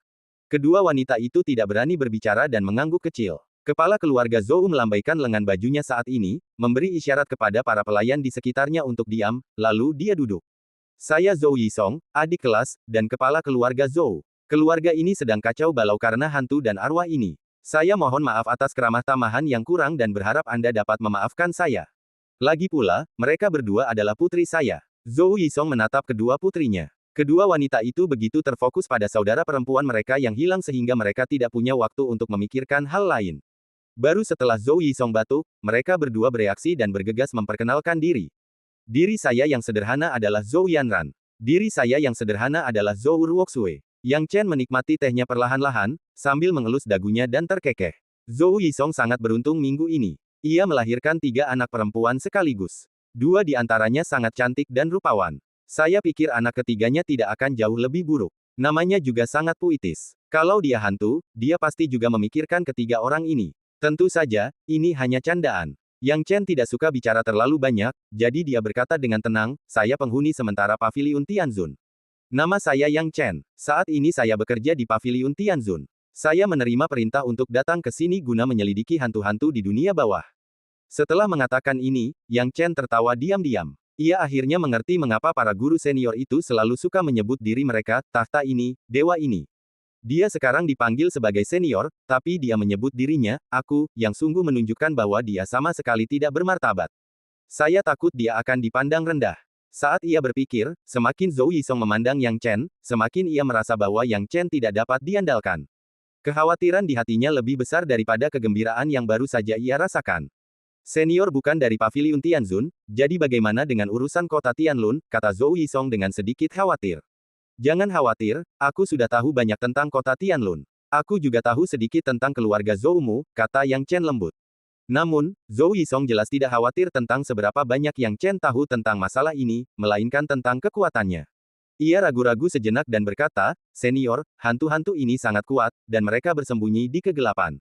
Kedua wanita itu tidak berani berbicara dan mengangguk kecil. Kepala keluarga Zhou melambaikan lengan bajunya saat ini, memberi isyarat kepada para pelayan di sekitarnya untuk diam, lalu dia duduk. Saya Zhou Yisong, adik kelas, dan kepala keluarga Zhou. Keluarga ini sedang kacau balau karena hantu dan arwah ini. Saya mohon maaf atas keramah tamahan yang kurang dan berharap Anda dapat memaafkan saya. Lagi pula, mereka berdua adalah putri saya. Zhou Yisong menatap kedua putrinya. Kedua wanita itu begitu terfokus pada saudara perempuan mereka yang hilang sehingga mereka tidak punya waktu untuk memikirkan hal lain. Baru setelah Zhou Yisong batuk, mereka berdua bereaksi dan bergegas memperkenalkan diri. Diri saya yang sederhana adalah Zhou Yanran. Diri saya yang sederhana adalah Zhou Ruoxue. Yang Chen menikmati tehnya perlahan-lahan, sambil mengelus dagunya dan terkekeh. Zhou Yisong sangat beruntung minggu ini. Ia melahirkan 3 anak perempuan sekaligus. 2 di antaranya sangat cantik dan rupawan. Saya pikir anak ketiganya tidak akan jauh lebih buruk. Namanya juga sangat puitis. Kalau dia hantu, dia pasti juga memikirkan ketiga orang ini. Tentu saja, ini hanya candaan. Yang Chen tidak suka bicara terlalu banyak, jadi dia berkata dengan tenang, saya penghuni sementara Paviliun Tianzun. Nama saya Yang Chen. Saat ini saya bekerja di Paviliun Tianzun. Saya menerima perintah untuk datang ke sini guna menyelidiki hantu-hantu di dunia bawah. Setelah mengatakan ini, Yang Chen tertawa diam-diam. Ia akhirnya mengerti mengapa para guru senior itu selalu suka menyebut diri mereka, tahta ini, dewa ini. Dia sekarang dipanggil sebagai senior, tapi dia menyebut dirinya, aku, yang sungguh menunjukkan bahwa dia sama sekali tidak bermartabat. Saya takut dia akan dipandang rendah. Saat ia berpikir, semakin Zhou Yisong memandang Yang Chen, semakin ia merasa bahwa Yang Chen tidak dapat diandalkan. Kekhawatiran di hatinya lebih besar daripada kegembiraan yang baru saja ia rasakan. Senior bukan dari Paviliun Tianzun, jadi bagaimana dengan urusan kota Tianlun, kata Zhou Yisong dengan sedikit khawatir. Jangan khawatir, aku sudah tahu banyak tentang kota Tianlun. Aku juga tahu sedikit tentang keluarga Zhoumu, kata Yang Chen lembut. Namun, Zhou Yisong jelas tidak khawatir tentang seberapa banyak Yang Chen tahu tentang masalah ini, melainkan tentang kekuatannya. Ia ragu-ragu sejenak dan berkata, senior, hantu-hantu ini sangat kuat, dan mereka bersembunyi di kegelapan.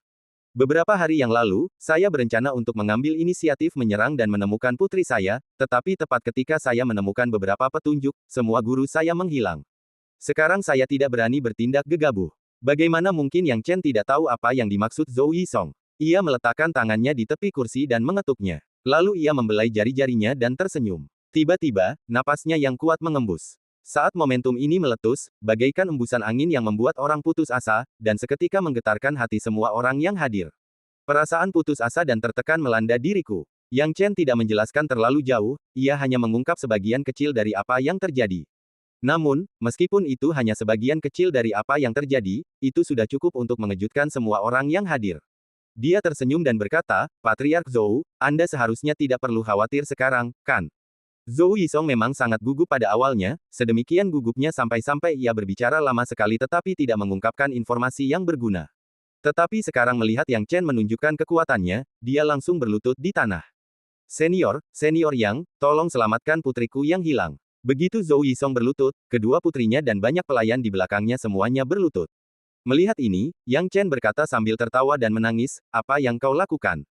Beberapa hari yang lalu, saya berencana untuk mengambil inisiatif menyerang dan menemukan putri saya, tetapi tepat ketika saya menemukan beberapa petunjuk, semua guru saya menghilang. Sekarang saya tidak berani bertindak gegabah. Bagaimana mungkin Yang Chen tidak tahu apa yang dimaksud Zhou Yisong? Ia meletakkan tangannya di tepi kursi dan mengetuknya. Lalu ia membelai jari-jarinya dan tersenyum. Tiba-tiba, napasnya yang kuat mengembus. Saat momentum ini meletus, bagaikan embusan angin yang membuat orang putus asa, dan seketika menggetarkan hati semua orang yang hadir. Perasaan putus asa dan tertekan melanda diriku. Yang Chen tidak menjelaskan terlalu jauh, ia hanya mengungkap sebagian kecil dari apa yang terjadi. Namun, meskipun itu hanya sebagian kecil dari apa yang terjadi, itu sudah cukup untuk mengejutkan semua orang yang hadir. Dia tersenyum dan berkata, Patriark Zhou, Anda seharusnya tidak perlu khawatir sekarang, kan? Zhou Yisong memang sangat gugup pada awalnya, sedemikian gugupnya sampai-sampai ia berbicara lama sekali tetapi tidak mengungkapkan informasi yang berguna. Tetapi sekarang melihat Yang Chen menunjukkan kekuatannya, dia langsung berlutut di tanah. Senior Yang, tolong selamatkan putriku yang hilang. Begitu Zhou Yisong berlutut, kedua putrinya dan banyak pelayan di belakangnya semuanya berlutut. Melihat ini, Yang Chen berkata sambil tertawa dan menangis, apa yang kau lakukan?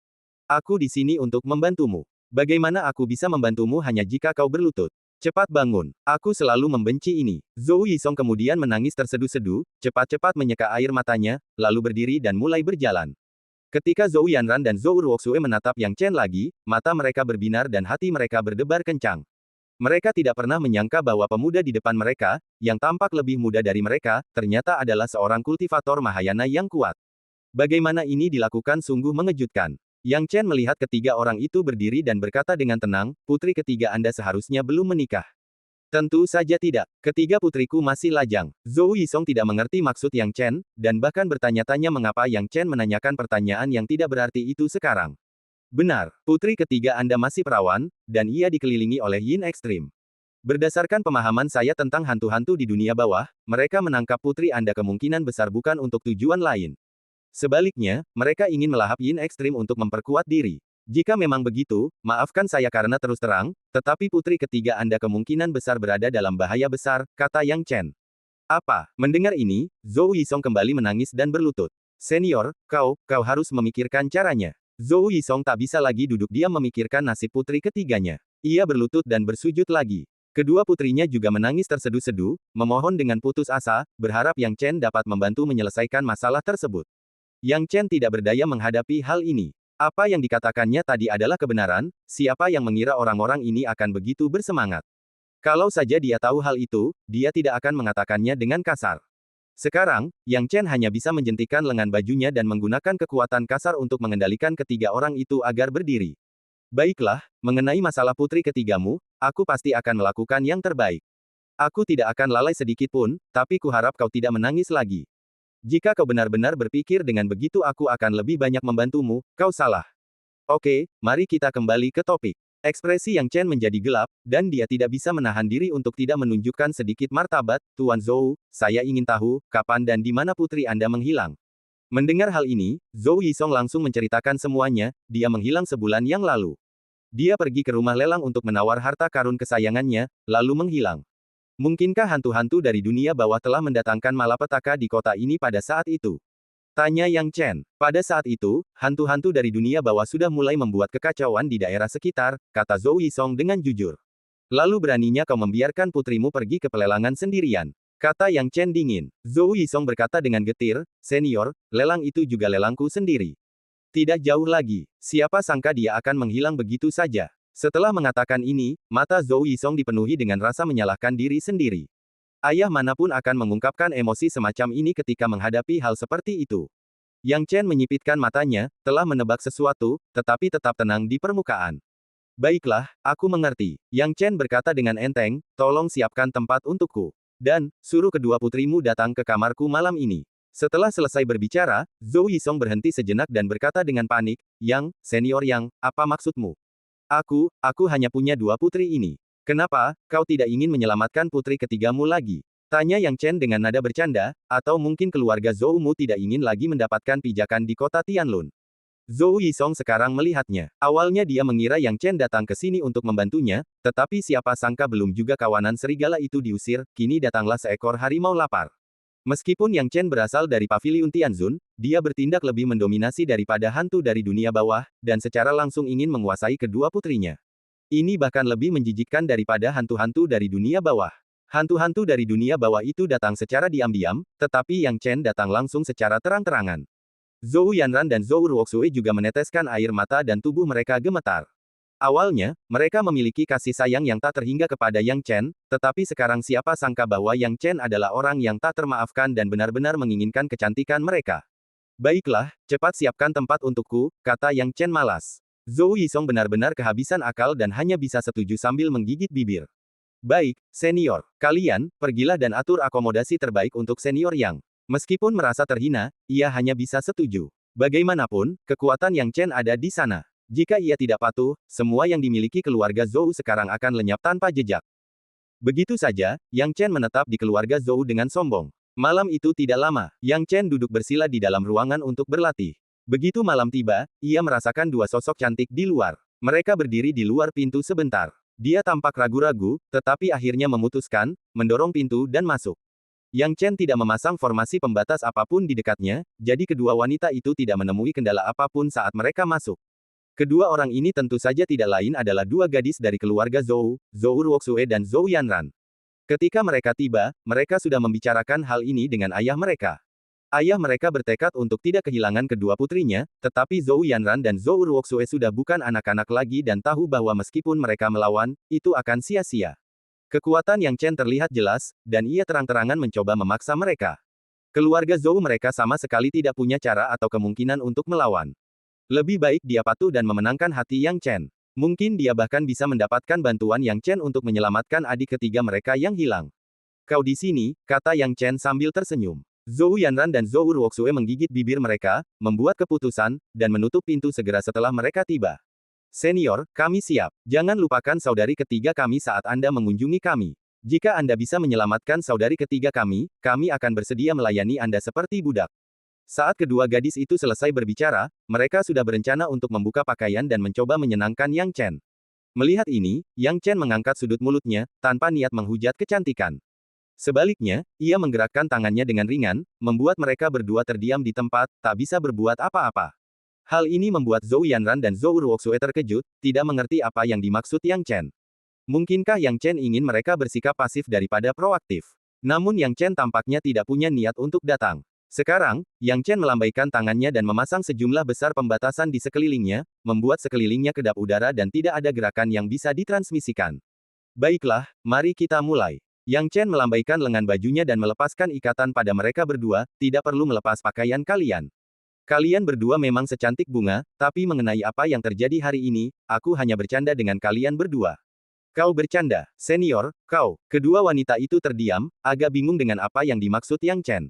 Aku di sini untuk membantumu. Bagaimana aku bisa membantumu hanya jika kau berlutut? Cepat bangun. Aku selalu membenci ini. Zhou Yisong kemudian menangis terseduh-seduh, cepat-cepat menyeka air matanya, lalu berdiri dan mulai berjalan. Ketika Zhou Yanran dan Zhou Ruoxue menatap Yang Chen lagi, mata mereka berbinar dan hati mereka berdebar kencang. Mereka tidak pernah menyangka bahwa pemuda di depan mereka, yang tampak lebih muda dari mereka, ternyata adalah seorang kultivator Mahayana yang kuat. Bagaimana ini dilakukan sungguh mengejutkan. Yang Chen melihat ketiga orang itu berdiri dan berkata dengan tenang, putri ketiga Anda seharusnya belum menikah. Tentu saja tidak. Ketiga putriku masih lajang. Zhou Yisong tidak mengerti maksud Yang Chen, dan bahkan bertanya-tanya mengapa Yang Chen menanyakan pertanyaan yang tidak berarti itu sekarang. Benar, putri ketiga Anda masih perawan, dan ia dikelilingi oleh yin ekstrim. Berdasarkan pemahaman saya tentang hantu-hantu di dunia bawah, mereka menangkap putri Anda kemungkinan besar bukan untuk tujuan lain. Sebaliknya, mereka ingin melahap yin ekstrim untuk memperkuat diri. Jika memang begitu, maafkan saya karena terus terang, tetapi putri ketiga Anda kemungkinan besar berada dalam bahaya besar, kata Yang Chen. Apa? Mendengar ini, Zhou Yisong kembali menangis dan berlutut. Senior, kau harus memikirkan caranya. Zhou Yisong tak bisa lagi duduk diam memikirkan nasib putri ketiganya. Ia berlutut dan bersujud lagi. Kedua putrinya juga menangis terseduh-seduh, memohon dengan putus asa, berharap Yang Chen dapat membantu menyelesaikan masalah tersebut. Yang Chen tidak berdaya menghadapi hal ini. Apa yang dikatakannya tadi adalah kebenaran, siapa yang mengira orang-orang ini akan begitu bersemangat. Kalau saja dia tahu hal itu, dia tidak akan mengatakannya dengan kasar. Sekarang, Yang Chen hanya bisa menjentikan lengan bajunya dan menggunakan kekuatan kasar untuk mengendalikan ketiga orang itu agar berdiri. Baiklah, mengenai masalah putri ketigamu, aku pasti akan melakukan yang terbaik. Aku tidak akan lalai sedikit pun, tapi kuharap kau tidak menangis lagi. Jika kau benar-benar berpikir dengan begitu aku akan lebih banyak membantumu, kau salah. Oke, mari kita kembali ke topik. Ekspresi Yang Chen menjadi gelap, dan dia tidak bisa menahan diri untuk tidak menunjukkan sedikit martabat, Tuan Zhou, saya ingin tahu, kapan dan di mana putri Anda menghilang. Mendengar hal ini, Zhou Yisong langsung menceritakan semuanya, dia menghilang sebulan yang lalu. Dia pergi ke rumah lelang untuk menawar harta karun kesayangannya, lalu menghilang. Mungkinkah hantu-hantu dari dunia bawah telah mendatangkan malapetaka di kota ini pada saat itu? Tanya Yang Chen. Pada saat itu, hantu-hantu dari dunia bawah sudah mulai membuat kekacauan di daerah sekitar, kata Zhou Yisong dengan jujur. Lalu beraninya kau membiarkan putrimu pergi ke pelelangan sendirian. Kata Yang Chen dingin. Zhou Yisong berkata dengan getir, senior, lelang itu juga lelangku sendiri. Tidak jauh lagi, siapa sangka dia akan menghilang begitu saja. Setelah mengatakan ini, mata Zhou Yisong dipenuhi dengan rasa menyalahkan diri sendiri. Ayah manapun akan mengungkapkan emosi semacam ini ketika menghadapi hal seperti itu. Yang Chen menyipitkan matanya, telah menebak sesuatu, tetapi tetap tenang di permukaan. Baiklah, aku mengerti. Yang Chen berkata dengan enteng, tolong siapkan tempat untukku. Dan, suruh kedua putrimu datang ke kamarku malam ini. Setelah selesai berbicara, Zhou Yisong berhenti sejenak dan berkata dengan panik, Yang, senior Yang, apa maksudmu? Aku hanya punya dua putri ini. Kenapa, kau tidak ingin menyelamatkan putri ketigamu lagi? Tanya Yang Chen dengan nada bercanda, atau mungkin keluarga Zhou-mu tidak ingin lagi mendapatkan pijakan di kota Tianlun. Zhou Yisong sekarang melihatnya. Awalnya dia mengira Yang Chen datang ke sini untuk membantunya, tetapi siapa sangka belum juga kawanan serigala itu diusir, kini datanglah seekor harimau lapar. Meskipun Yang Chen berasal dari paviliun Tianzun, dia bertindak lebih mendominasi daripada hantu dari dunia bawah, dan secara langsung ingin menguasai kedua putrinya. Ini bahkan lebih menjijikkan daripada hantu-hantu dari dunia bawah. Hantu-hantu dari dunia bawah itu datang secara diam-diam, tetapi Yang Chen datang langsung secara terang-terangan. Zhou Yanran dan Zhou Ruoxue juga meneteskan air mata dan tubuh mereka gemetar. Awalnya, mereka memiliki kasih sayang yang tak terhingga kepada Yang Chen, tetapi sekarang siapa sangka bahwa Yang Chen adalah orang yang tak termaafkan dan benar-benar menginginkan kecantikan mereka. Baiklah, cepat siapkan tempat untukku, kata Yang Chen malas. Zhou Yisong benar-benar kehabisan akal dan hanya bisa setuju sambil menggigit bibir. Baik, senior, kalian, pergilah dan atur akomodasi terbaik untuk senior Yang. Meskipun merasa terhina, ia hanya bisa setuju. Bagaimanapun, kekuatan Yang Chen ada di sana. Jika ia tidak patuh, semua yang dimiliki keluarga Zhou sekarang akan lenyap tanpa jejak. Begitu saja, Yang Chen menetap di keluarga Zhou dengan sombong. Malam itu tidak lama, Yang Chen duduk bersila di dalam ruangan untuk berlatih. Begitu malam tiba, ia merasakan dua sosok cantik di luar. Mereka berdiri di luar pintu sebentar. Dia tampak ragu-ragu, tetapi akhirnya memutuskan, mendorong pintu dan masuk. Yang Chen tidak memasang formasi pembatas apapun di dekatnya, jadi kedua wanita itu tidak menemui kendala apapun saat mereka masuk. Kedua orang ini tentu saja tidak lain adalah dua gadis dari keluarga Zhou, Zhou Ruoxue dan Zhou Yanran. Ketika mereka tiba, mereka sudah membicarakan hal ini dengan ayah mereka. Ayah mereka bertekad untuk tidak kehilangan kedua putrinya, tetapi Zhou Yanran dan Zhou Ruoxue sudah bukan anak-anak lagi dan tahu bahwa meskipun mereka melawan, itu akan sia-sia. Kekuatan Yang Chen terlihat jelas, dan ia terang-terangan mencoba memaksa mereka. Keluarga Zhou mereka sama sekali tidak punya cara atau kemungkinan untuk melawan. Lebih baik dia patuh dan memenangkan hati Yang Chen. Mungkin dia bahkan bisa mendapatkan bantuan Yang Chen untuk menyelamatkan adik ketiga mereka yang hilang. Kau di sini, kata Yang Chen sambil tersenyum. Zhou Yanran dan Zhou Ruoxue menggigit bibir mereka, membuat keputusan, dan menutup pintu segera setelah mereka tiba. Senior, kami siap. Jangan lupakan saudari ketiga kami saat Anda mengunjungi kami. Jika Anda bisa menyelamatkan saudari ketiga kami akan bersedia melayani Anda seperti budak. Saat kedua gadis itu selesai berbicara, mereka sudah berencana untuk membuka pakaian dan mencoba menyenangkan Yang Chen. Melihat ini, Yang Chen mengangkat sudut mulutnya, tanpa niat menghujat kecantikan. Sebaliknya, ia menggerakkan tangannya dengan ringan, membuat mereka berdua terdiam di tempat, tak bisa berbuat apa-apa. Hal ini membuat Zhou Yanran dan Zhou Ruoxue terkejut, tidak mengerti apa yang dimaksud Yang Chen. Mungkinkah Yang Chen ingin mereka bersikap pasif daripada proaktif? Namun Yang Chen tampaknya tidak punya niat untuk datang. Sekarang, Yang Chen melambaikan tangannya dan memasang sejumlah besar pembatasan di sekelilingnya, membuat sekelilingnya kedap udara dan tidak ada gerakan yang bisa ditransmisikan. Baiklah, mari kita mulai. Yang Chen melambaikan lengan bajunya dan melepaskan ikatan pada mereka berdua, tidak perlu melepas pakaian kalian. Kalian berdua memang secantik bunga, tapi mengenai apa yang terjadi hari ini, aku hanya bercanda dengan kalian berdua. Kau bercanda, senior, kau. Kedua wanita itu terdiam, agak bingung dengan apa yang dimaksud Yang Chen.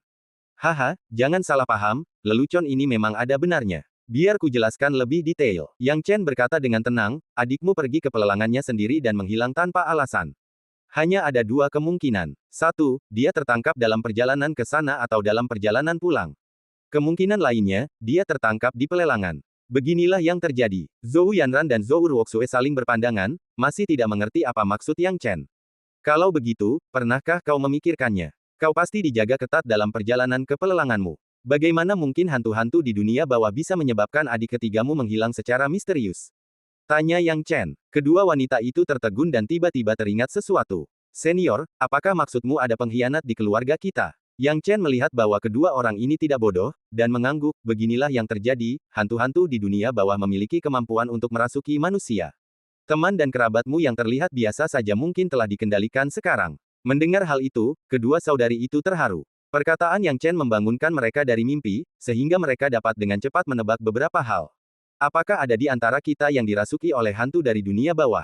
Haha, jangan salah paham, lelucon ini memang ada benarnya. Biar ku jelaskan lebih detail. Yang Chen berkata dengan tenang, adikmu pergi ke pelelangannya sendiri dan menghilang tanpa alasan. Hanya ada dua kemungkinan. Satu, dia tertangkap dalam perjalanan ke sana atau dalam perjalanan pulang. Kemungkinan lainnya, dia tertangkap di pelelangan. Beginilah yang terjadi. Zhou Yanran dan Zhou Ruoxue saling berpandangan, masih tidak mengerti apa maksud Yang Chen. Kalau begitu, pernahkah kau memikirkannya? Kau pasti dijaga ketat dalam perjalanan ke pelelanganmu. Bagaimana mungkin hantu-hantu di dunia bawah bisa menyebabkan adik ketigamu menghilang secara misterius? Tanya Yang Chen. Kedua wanita itu tertegun dan tiba-tiba teringat sesuatu. Senior, apakah maksudmu ada pengkhianat di keluarga kita? Yang Chen melihat bahwa kedua orang ini tidak bodoh, dan mengangguk, beginilah yang terjadi, hantu-hantu di dunia bawah memiliki kemampuan untuk merasuki manusia. Teman dan kerabatmu yang terlihat biasa saja mungkin telah dikendalikan sekarang. Mendengar hal itu, kedua saudari itu terharu. Perkataan Yang Chen membangunkan mereka dari mimpi, sehingga mereka dapat dengan cepat menebak beberapa hal. Apakah ada di antara kita yang dirasuki oleh hantu dari dunia bawah?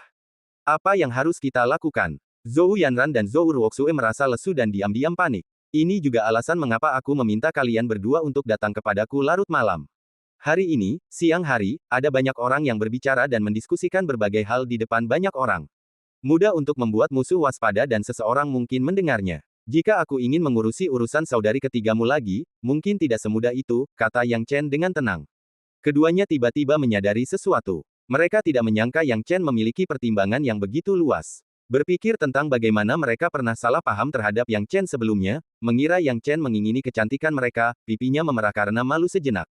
Apa yang harus kita lakukan? Zhou Yanran dan Zhou Ruoxue merasa lesu dan diam-diam panik. Ini juga alasan mengapa aku meminta kalian berdua untuk datang kepadaku larut malam. Hari ini, siang hari, ada banyak orang yang berbicara dan mendiskusikan berbagai hal di depan banyak orang. Mudah untuk membuat musuh waspada dan seseorang mungkin mendengarnya. Jika aku ingin mengurusi urusan saudari ketigamu lagi, mungkin tidak semudah itu, kata Yang Chen dengan tenang. Keduanya tiba-tiba menyadari sesuatu. Mereka tidak menyangka Yang Chen memiliki pertimbangan yang begitu luas. Berpikir tentang bagaimana mereka pernah salah paham terhadap Yang Chen sebelumnya, mengira Yang Chen mengingini kecantikan mereka, pipinya memerah karena malu sejenak.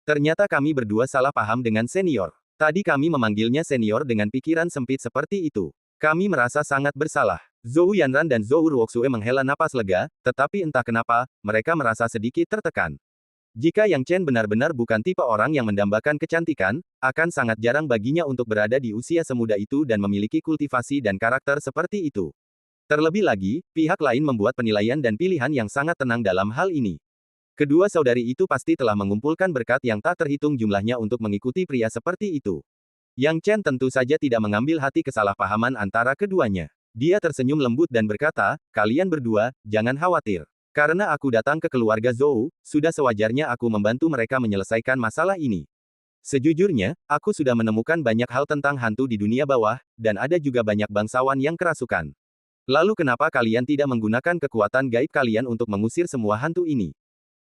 Ternyata kami berdua salah paham dengan senior. Tadi kami memanggilnya senior dengan pikiran sempit seperti itu. Kami merasa sangat bersalah. Zhou Yanran dan Zhou Ruoxue menghela napas lega, tetapi entah kenapa, mereka merasa sedikit tertekan. Jika Yang Chen benar-benar bukan tipe orang yang mendambakan kecantikan, akan sangat jarang baginya untuk berada di usia semuda itu dan memiliki kultivasi dan karakter seperti itu. Terlebih lagi, pihak lain membuat penilaian dan pilihan yang sangat tenang dalam hal ini. Kedua saudari itu pasti telah mengumpulkan berkat yang tak terhitung jumlahnya untuk mengikuti pria seperti itu. Yang Chen tentu saja tidak mengambil hati kesalahpahaman antara keduanya. Dia tersenyum lembut dan berkata, kalian berdua, jangan khawatir. Karena aku datang ke keluarga Zhou, sudah sewajarnya aku membantu mereka menyelesaikan masalah ini. Sejujurnya, aku sudah menemukan banyak hal tentang hantu di dunia bawah, dan ada juga banyak bangsawan yang kerasukan. Lalu kenapa kalian tidak menggunakan kekuatan gaib kalian untuk mengusir semua hantu ini?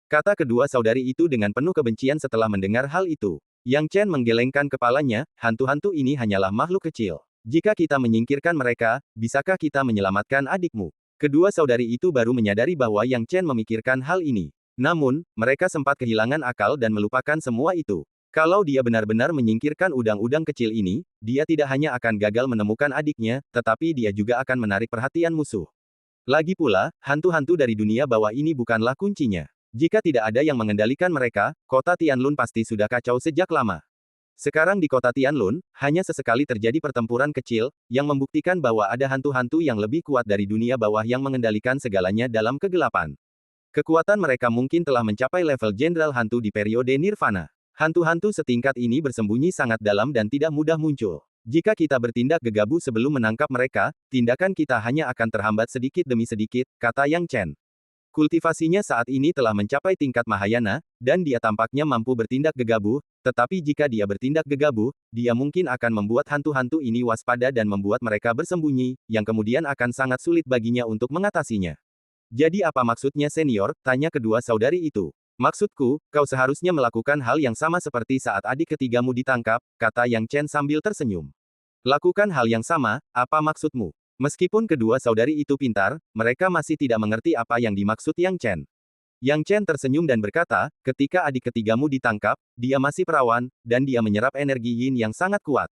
Kata kedua saudari itu dengan penuh kebencian setelah mendengar hal itu. Yang Chen menggelengkan kepalanya, hantu-hantu ini hanyalah makhluk kecil. Jika kita menyingkirkan mereka, bisakah kita menyelamatkan adikmu? Kedua saudari itu baru menyadari bahwa Yang Chen memikirkan hal ini. Namun, mereka sempat kehilangan akal dan melupakan semua itu. Kalau dia benar-benar menyingkirkan udang-udang kecil ini, dia tidak hanya akan gagal menemukan adiknya, tetapi dia juga akan menarik perhatian musuh. Lagi pula, hantu-hantu dari dunia bawah ini bukanlah kuncinya. Jika tidak ada yang mengendalikan mereka, kota Tianlun pasti sudah kacau sejak lama. Sekarang di kota Tianlun, hanya sesekali terjadi pertempuran kecil, yang membuktikan bahwa ada hantu-hantu yang lebih kuat dari dunia bawah yang mengendalikan segalanya dalam kegelapan. Kekuatan mereka mungkin telah mencapai level jenderal hantu di periode Nirvana. Hantu-hantu setingkat ini bersembunyi sangat dalam dan tidak mudah muncul. Jika kita bertindak gegabah sebelum menangkap mereka, tindakan kita hanya akan terhambat sedikit demi sedikit, kata Yang Chen. Kultivasinya saat ini telah mencapai tingkat Mahayana, dan dia tampaknya mampu bertindak gegabah, tetapi jika dia bertindak gegabah, dia mungkin akan membuat hantu-hantu ini waspada dan membuat mereka bersembunyi, yang kemudian akan sangat sulit baginya untuk mengatasinya. Jadi apa maksudnya senior? Tanya kedua saudari itu. Maksudku, kau seharusnya melakukan hal yang sama seperti saat adik ketigamu ditangkap, kata Yang Chen sambil tersenyum. Lakukan hal yang sama, apa maksudmu? Meskipun kedua saudari itu pintar, mereka masih tidak mengerti apa yang dimaksud Yang Chen. Yang Chen tersenyum dan berkata, ketika adik ketigamu ditangkap, dia masih perawan, dan dia menyerap energi yin yang sangat kuat.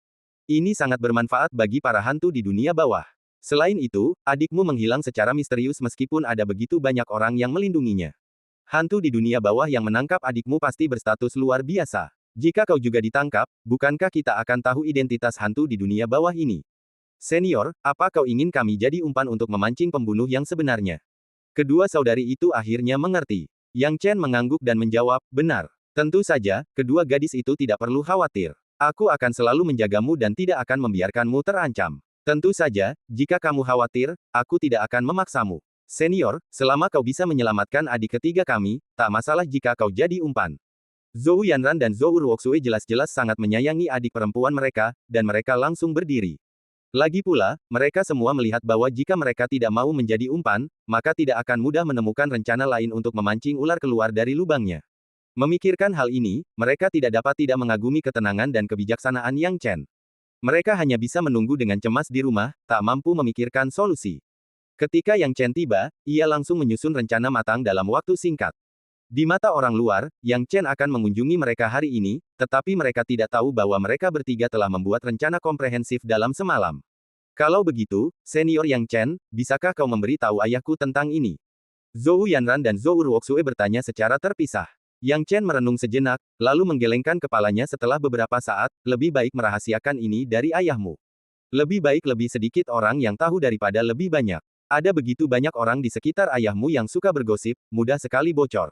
Ini sangat bermanfaat bagi para hantu di dunia bawah. Selain itu, adikmu menghilang secara misterius meskipun ada begitu banyak orang yang melindunginya. Hantu di dunia bawah yang menangkap adikmu pasti berstatus luar biasa. Jika kau juga ditangkap, bukankah kita akan tahu identitas hantu di dunia bawah ini? Senior, apa kau ingin kami jadi umpan untuk memancing pembunuh yang sebenarnya? Kedua saudari itu akhirnya mengerti. Yang Chen mengangguk dan menjawab, benar. Tentu saja, kedua gadis itu tidak perlu khawatir. Aku akan selalu menjagamu dan tidak akan membiarkanmu terancam. Tentu saja, jika kamu khawatir, aku tidak akan memaksamu. Senior, selama kau bisa menyelamatkan adik ketiga kami, tak masalah jika kau jadi umpan. Zhou Yanran dan Zhou Ruoxue jelas-jelas sangat menyayangi adik perempuan mereka, dan mereka langsung berdiri. Lagi pula, mereka semua melihat bahwa jika mereka tidak mau menjadi umpan, maka tidak akan mudah menemukan rencana lain untuk memancing ular keluar dari lubangnya. Memikirkan hal ini, mereka tidak dapat tidak mengagumi ketenangan dan kebijaksanaan Yang Chen. Mereka hanya bisa menunggu dengan cemas di rumah, tak mampu memikirkan solusi. Ketika Yang Chen tiba, ia langsung menyusun rencana matang dalam waktu singkat. Di mata orang luar, Yang Chen akan mengunjungi mereka hari ini, tetapi mereka tidak tahu bahwa mereka bertiga telah membuat rencana komprehensif dalam semalam. Kalau begitu, senior Yang Chen, bisakah kau memberi tahu ayahku tentang ini? Zhou Yanran dan Zhou Ruoxue bertanya secara terpisah. Yang Chen merenung sejenak, lalu menggelengkan kepalanya setelah beberapa saat, lebih baik merahasiakan ini dari ayahmu. Lebih baik lebih sedikit orang yang tahu daripada lebih banyak. Ada begitu banyak orang di sekitar ayahmu yang suka bergosip, mudah sekali bocor.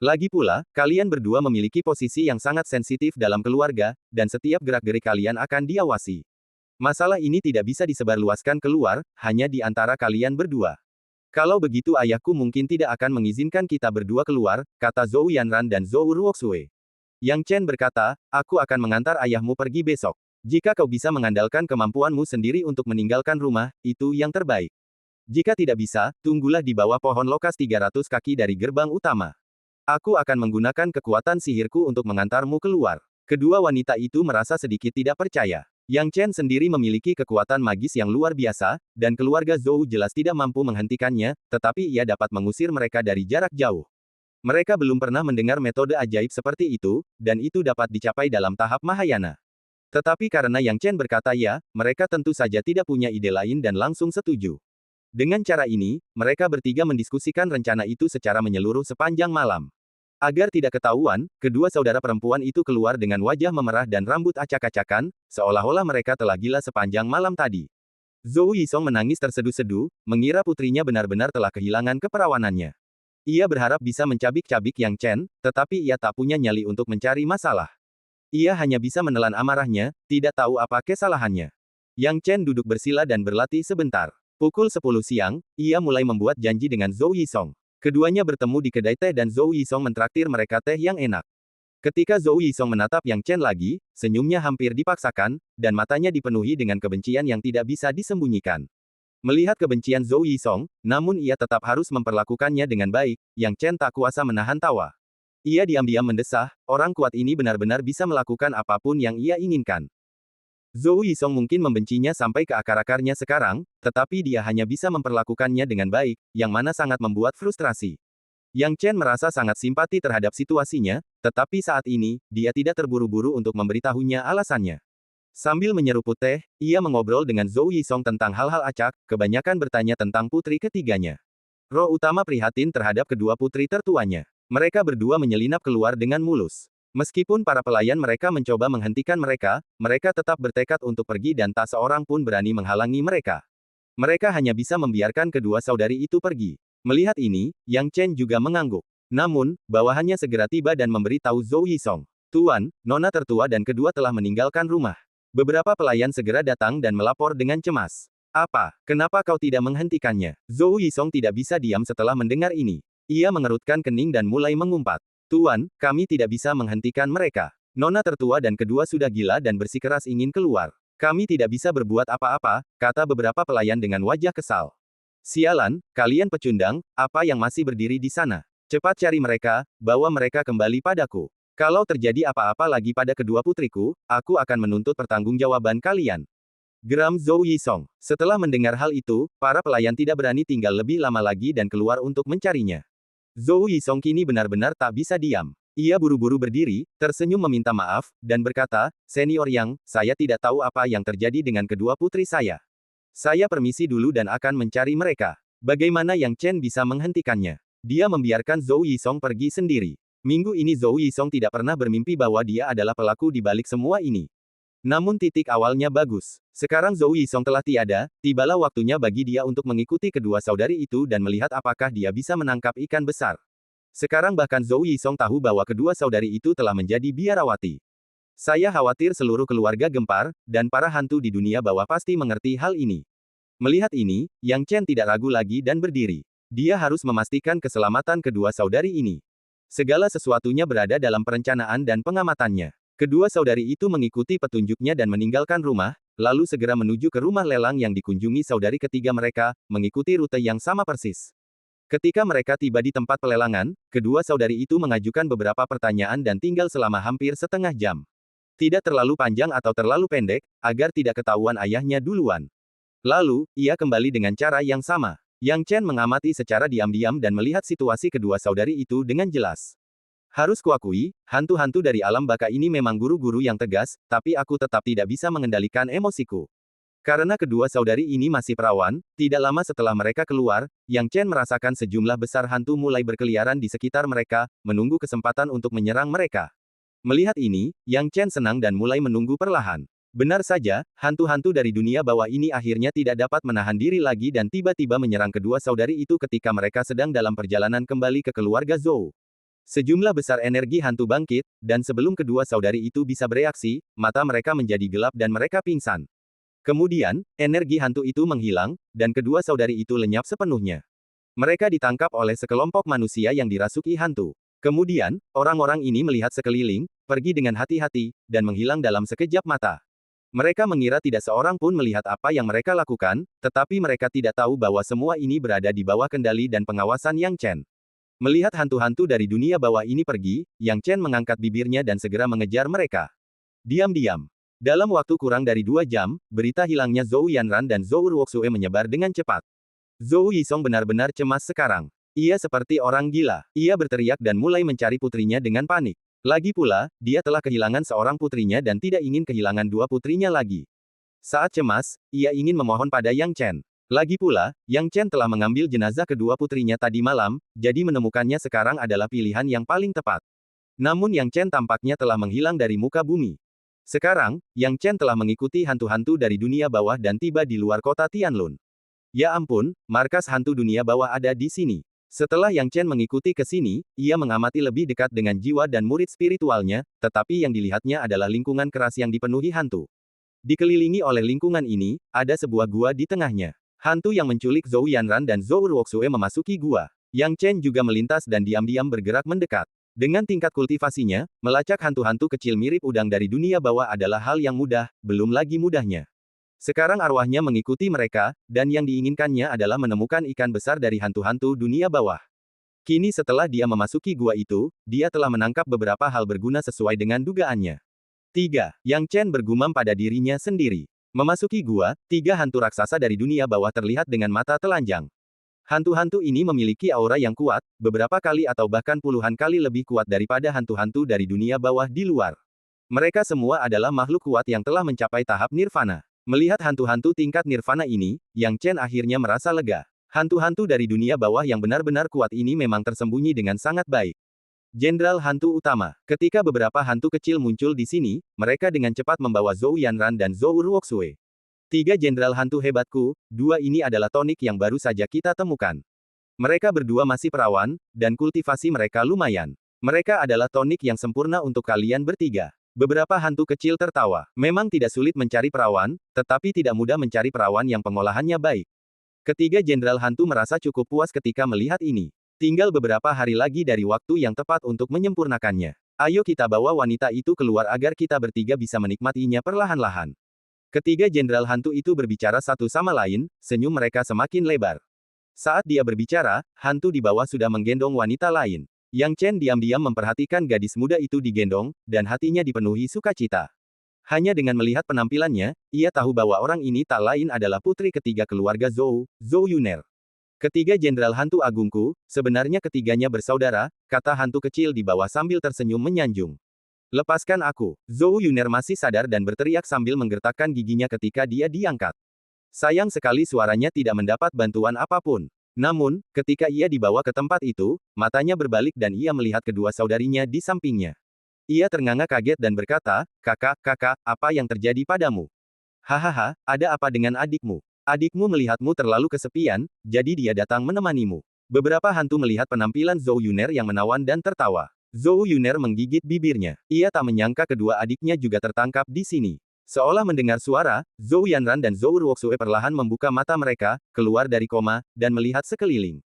Lagi pula, kalian berdua memiliki posisi yang sangat sensitif dalam keluarga, dan setiap gerak-gerik kalian akan diawasi. Masalah ini tidak bisa disebarluaskan keluar, hanya di antara kalian berdua. Kalau begitu ayahku mungkin tidak akan mengizinkan kita berdua keluar, kata Zhou Yanran dan Zhou Ruoxue. Yang Chen berkata, aku akan mengantar ayahmu pergi besok. Jika kau bisa mengandalkan kemampuanmu sendiri untuk meninggalkan rumah, itu yang terbaik. Jika tidak bisa, tunggulah di bawah pohon lokas 300 kaki dari gerbang utama. Aku akan menggunakan kekuatan sihirku untuk mengantarmu keluar. Kedua wanita itu merasa sedikit tidak percaya. Yang Chen sendiri memiliki kekuatan magis yang luar biasa, dan keluarga Zhou jelas tidak mampu menghentikannya, tetapi ia dapat mengusir mereka dari jarak jauh. Mereka belum pernah mendengar metode ajaib seperti itu, dan itu dapat dicapai dalam tahap Mahayana. Tetapi karena Yang Chen berkata ya, mereka tentu saja tidak punya ide lain dan langsung setuju. Dengan cara ini, mereka bertiga mendiskusikan rencana itu secara menyeluruh sepanjang malam. Agar tidak ketahuan, kedua saudara perempuan itu keluar dengan wajah memerah dan rambut acak-acakan, seolah-olah mereka telah gila sepanjang malam tadi. Zhou Yisong menangis terseduh-seduh, mengira putrinya benar-benar telah kehilangan keperawanannya. Ia berharap bisa mencabik-cabik Yang Chen, tetapi ia tak punya nyali untuk mencari masalah. Ia hanya bisa menelan amarahnya, tidak tahu apa kesalahannya. Yang Chen duduk bersila dan berlatih sebentar. Pukul 10 siang, ia mulai membuat janji dengan Zhou Yisong. Keduanya bertemu di kedai teh dan Zhou Yisong mentraktir mereka teh yang enak. Ketika Zhou Yisong menatap Yang Chen lagi, senyumnya hampir dipaksakan, dan matanya dipenuhi dengan kebencian yang tidak bisa disembunyikan. Melihat kebencian Zhou Yisong, namun ia tetap harus memperlakukannya dengan baik, Yang Chen tak kuasa menahan tawa. Ia diam-diam mendesah, orang kuat ini benar-benar bisa melakukan apapun yang ia inginkan. Zhou Yisong mungkin membencinya sampai ke akar-akarnya sekarang, tetapi dia hanya bisa memperlakukannya dengan baik, yang mana sangat membuat frustrasi. Yang Chen merasa sangat simpati terhadap situasinya, tetapi saat ini, dia tidak terburu-buru untuk memberitahunya alasannya. Sambil menyeruput teh, ia mengobrol dengan Zhou Yisong tentang hal-hal acak, kebanyakan bertanya tentang putri ketiganya. Roh utama prihatin terhadap kedua putri tertuanya. Mereka berdua menyelinap keluar dengan mulus. Meskipun para pelayan mereka mencoba menghentikan mereka, mereka tetap bertekad untuk pergi dan tak seorang pun berani menghalangi mereka. Mereka hanya bisa membiarkan kedua saudari itu pergi. Melihat ini, Yang Chen juga mengangguk. Namun, bawahannya segera tiba dan memberi tahu Zhou Yisong. Tuan, nona tertua dan kedua telah meninggalkan rumah. Beberapa pelayan segera datang dan melapor dengan cemas. Apa? Kenapa kau tidak menghentikannya? Zhou Yisong tidak bisa diam setelah mendengar ini. Ia mengerutkan kening dan mulai mengumpat. Tuan, kami tidak bisa menghentikan mereka. Nona tertua dan kedua sudah gila dan bersikeras ingin keluar. Kami tidak bisa berbuat apa-apa, kata beberapa pelayan dengan wajah kesal. Sialan, kalian pecundang, apa yang masih berdiri di sana? Cepat cari mereka, bawa mereka kembali padaku. Kalau terjadi apa-apa lagi pada kedua putriku, aku akan menuntut pertanggungjawaban kalian. Geram Zhou Yisong. Setelah mendengar hal itu, para pelayan tidak berani tinggal lebih lama lagi dan keluar untuk mencarinya. Zhou Yisong kini benar-benar tak bisa diam. Ia buru-buru berdiri, tersenyum meminta maaf, dan berkata, Senior Yang, saya tidak tahu apa yang terjadi dengan kedua putri saya. Saya permisi dulu dan akan mencari mereka. Bagaimana Yang Chen bisa menghentikannya? Dia membiarkan Zhou Yisong pergi sendiri. Minggu ini Zhou Yisong tidak pernah bermimpi bahwa dia adalah pelaku di balik semua ini. Namun titik awalnya bagus. Sekarang Zhou Yisong telah tiada, tibalah waktunya bagi dia untuk mengikuti kedua saudari itu dan melihat apakah dia bisa menangkap ikan besar. Sekarang bahkan Zhou Yisong tahu bahwa kedua saudari itu telah menjadi biarawati. Saya khawatir seluruh keluarga gempar, dan para hantu di dunia bawah pasti mengerti hal ini. Melihat ini, Yang Chen tidak ragu lagi dan berdiri. Dia harus memastikan keselamatan kedua saudari ini. Segala sesuatunya berada dalam perencanaan dan pengamatannya. Kedua saudari itu mengikuti petunjuknya dan meninggalkan rumah, lalu segera menuju ke rumah lelang yang dikunjungi saudari ketiga mereka, mengikuti rute yang sama persis. Ketika mereka tiba di tempat pelelangan, kedua saudari itu mengajukan beberapa pertanyaan dan tinggal selama hampir setengah jam. Tidak terlalu panjang atau terlalu pendek, agar tidak ketahuan ayahnya duluan. Lalu, ia kembali dengan cara yang sama. Yang Chen mengamati secara diam-diam dan melihat situasi kedua saudari itu dengan jelas. Harus kuakui, hantu-hantu dari alam baka ini memang guru-guru yang tegas, tapi aku tetap tidak bisa mengendalikan emosiku. Karena kedua saudari ini masih perawan, tidak lama setelah mereka keluar, Yang Chen merasakan sejumlah besar hantu mulai berkeliaran di sekitar mereka, menunggu kesempatan untuk menyerang mereka. Melihat ini, Yang Chen senang dan mulai menunggu perlahan. Benar saja, hantu-hantu dari dunia bawah ini akhirnya tidak dapat menahan diri lagi dan tiba-tiba menyerang kedua saudari itu ketika mereka sedang dalam perjalanan kembali ke keluarga Zhou. Sejumlah besar energi hantu bangkit, dan sebelum kedua saudari itu bisa bereaksi, mata mereka menjadi gelap dan mereka pingsan. Kemudian, energi hantu itu menghilang, dan kedua saudari itu lenyap sepenuhnya. Mereka ditangkap oleh sekelompok manusia yang dirasuki hantu. Kemudian, orang-orang ini melihat sekeliling, pergi dengan hati-hati, dan menghilang dalam sekejap mata. Mereka mengira tidak seorang pun melihat apa yang mereka lakukan, tetapi mereka tidak tahu bahwa semua ini berada di bawah kendali dan pengawasan Yang Chen. Melihat hantu-hantu dari dunia bawah ini pergi, Yang Chen mengangkat bibirnya dan segera mengejar mereka. Diam-diam. Dalam waktu kurang dari 2 jam, berita hilangnya Zhou Yanran dan Zhou Ruoxue menyebar dengan cepat. Zhou Yisong benar-benar cemas sekarang. Ia seperti orang gila. Ia berteriak dan mulai mencari putrinya dengan panik. Lagi pula, dia telah kehilangan seorang putrinya dan tidak ingin kehilangan 2 putrinya lagi. Saat cemas, ia ingin memohon pada Yang Chen. Lagi pula, Yang Chen telah mengambil jenazah kedua putrinya tadi malam, jadi menemukannya sekarang adalah pilihan yang paling tepat. Namun Yang Chen tampaknya telah menghilang dari muka bumi. Sekarang, Yang Chen telah mengikuti hantu-hantu dari dunia bawah dan tiba di luar kota Tianlun. Ya ampun, markas hantu dunia bawah ada di sini. Setelah Yang Chen mengikuti ke sini, ia mengamati lebih dekat dengan jiwa dan murid spiritualnya, tetapi yang dilihatnya adalah lingkungan keras yang dipenuhi hantu. Dikelilingi oleh lingkungan ini, ada sebuah gua di tengahnya. Hantu yang menculik Zhou Yanran dan Zhou Ruoxue memasuki gua. Yang Chen juga melintas dan diam-diam bergerak mendekat. Dengan tingkat kultivasinya, melacak hantu-hantu kecil mirip udang dari dunia bawah adalah hal yang mudah, belum lagi mudahnya. Sekarang arwahnya mengikuti mereka, dan yang diinginkannya adalah menemukan ikan besar dari hantu-hantu dunia bawah. Kini setelah dia memasuki gua itu, dia telah menangkap beberapa hal berguna sesuai dengan dugaannya. 3. Yang Chen bergumam pada dirinya sendiri. Memasuki gua, 3 hantu raksasa dari dunia bawah terlihat dengan mata telanjang. Hantu-hantu ini memiliki aura yang kuat, beberapa kali atau bahkan puluhan kali lebih kuat daripada hantu-hantu dari dunia bawah di luar. Mereka semua adalah makhluk kuat yang telah mencapai tahap nirvana. Melihat hantu-hantu tingkat nirvana ini, Yang Chen akhirnya merasa lega. Hantu-hantu dari dunia bawah yang benar-benar kuat ini memang tersembunyi dengan sangat baik. Jenderal Hantu Utama. Ketika beberapa hantu kecil muncul di sini, mereka dengan cepat membawa Zhou Yanran dan Zhou Ruoxue. 3 jenderal hantu hebatku, 2 ini adalah tonik yang baru saja kita temukan. Mereka berdua masih perawan, dan kultivasi mereka lumayan. Mereka adalah tonik yang sempurna untuk kalian bertiga. Beberapa hantu kecil tertawa. Memang tidak sulit mencari perawan, tetapi tidak mudah mencari perawan yang pengolahannya baik. Ketiga jenderal hantu merasa cukup puas ketika melihat ini. Tinggal beberapa hari lagi dari waktu yang tepat untuk menyempurnakannya. Ayo kita bawa wanita itu keluar agar kita bertiga bisa menikmatinya perlahan-lahan. Ketiga jenderal hantu itu berbicara satu sama lain, senyum mereka semakin lebar. Saat dia berbicara, hantu di bawah sudah menggendong wanita lain. Yang Chen diam-diam memperhatikan gadis muda itu digendong, dan hatinya dipenuhi sukacita. Hanya dengan melihat penampilannya, ia tahu bahwa orang ini tak lain adalah putri ketiga keluarga Zhou, Zhou Yuner. Ketiga jenderal hantu agungku, sebenarnya ketiganya bersaudara, kata hantu kecil di bawah sambil tersenyum menyanjung. Lepaskan aku. Zhou Yuner masih sadar dan berteriak sambil menggertakkan giginya ketika dia diangkat. Sayang sekali suaranya tidak mendapat bantuan apapun. Namun, ketika ia dibawa ke tempat itu, matanya berbalik dan ia melihat kedua saudarinya di sampingnya. Ia ternganga kaget dan berkata, kakak, apa yang terjadi padamu? Hahaha, ada apa dengan adikmu? Adikmu melihatmu terlalu kesepian, jadi dia datang menemanimu. Beberapa hantu melihat penampilan Zhou Yuner yang menawan dan tertawa. Zhou Yuner menggigit bibirnya. Ia tak menyangka kedua adiknya juga tertangkap di sini. Seolah mendengar suara, Zhou Yanran dan Zhou Ruoxue perlahan membuka mata mereka, keluar dari koma, dan melihat sekeliling.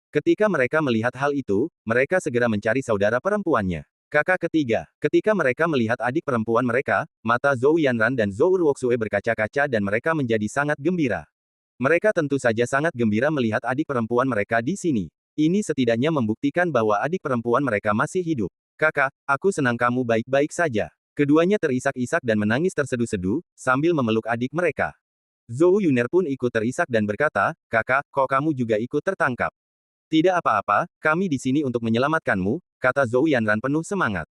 Ketika mereka melihat hal itu, mereka segera mencari saudara perempuannya. Kakak ketiga. Ketika mereka melihat adik perempuan mereka, mata Zhou Yanran dan Zhou Ruoxue berkaca-kaca dan mereka menjadi sangat gembira. Mereka tentu saja sangat gembira melihat adik perempuan mereka di sini. Ini setidaknya membuktikan bahwa adik perempuan mereka masih hidup. Kakak, aku senang kamu baik-baik saja. Keduanya terisak-isak dan menangis terseduh-seduh, sambil memeluk adik mereka. Zhou Yuner pun ikut terisak dan berkata, kakak, kok kamu juga ikut tertangkap? Tidak apa-apa, kami di sini untuk menyelamatkanmu, kata Zhou Yanran penuh semangat.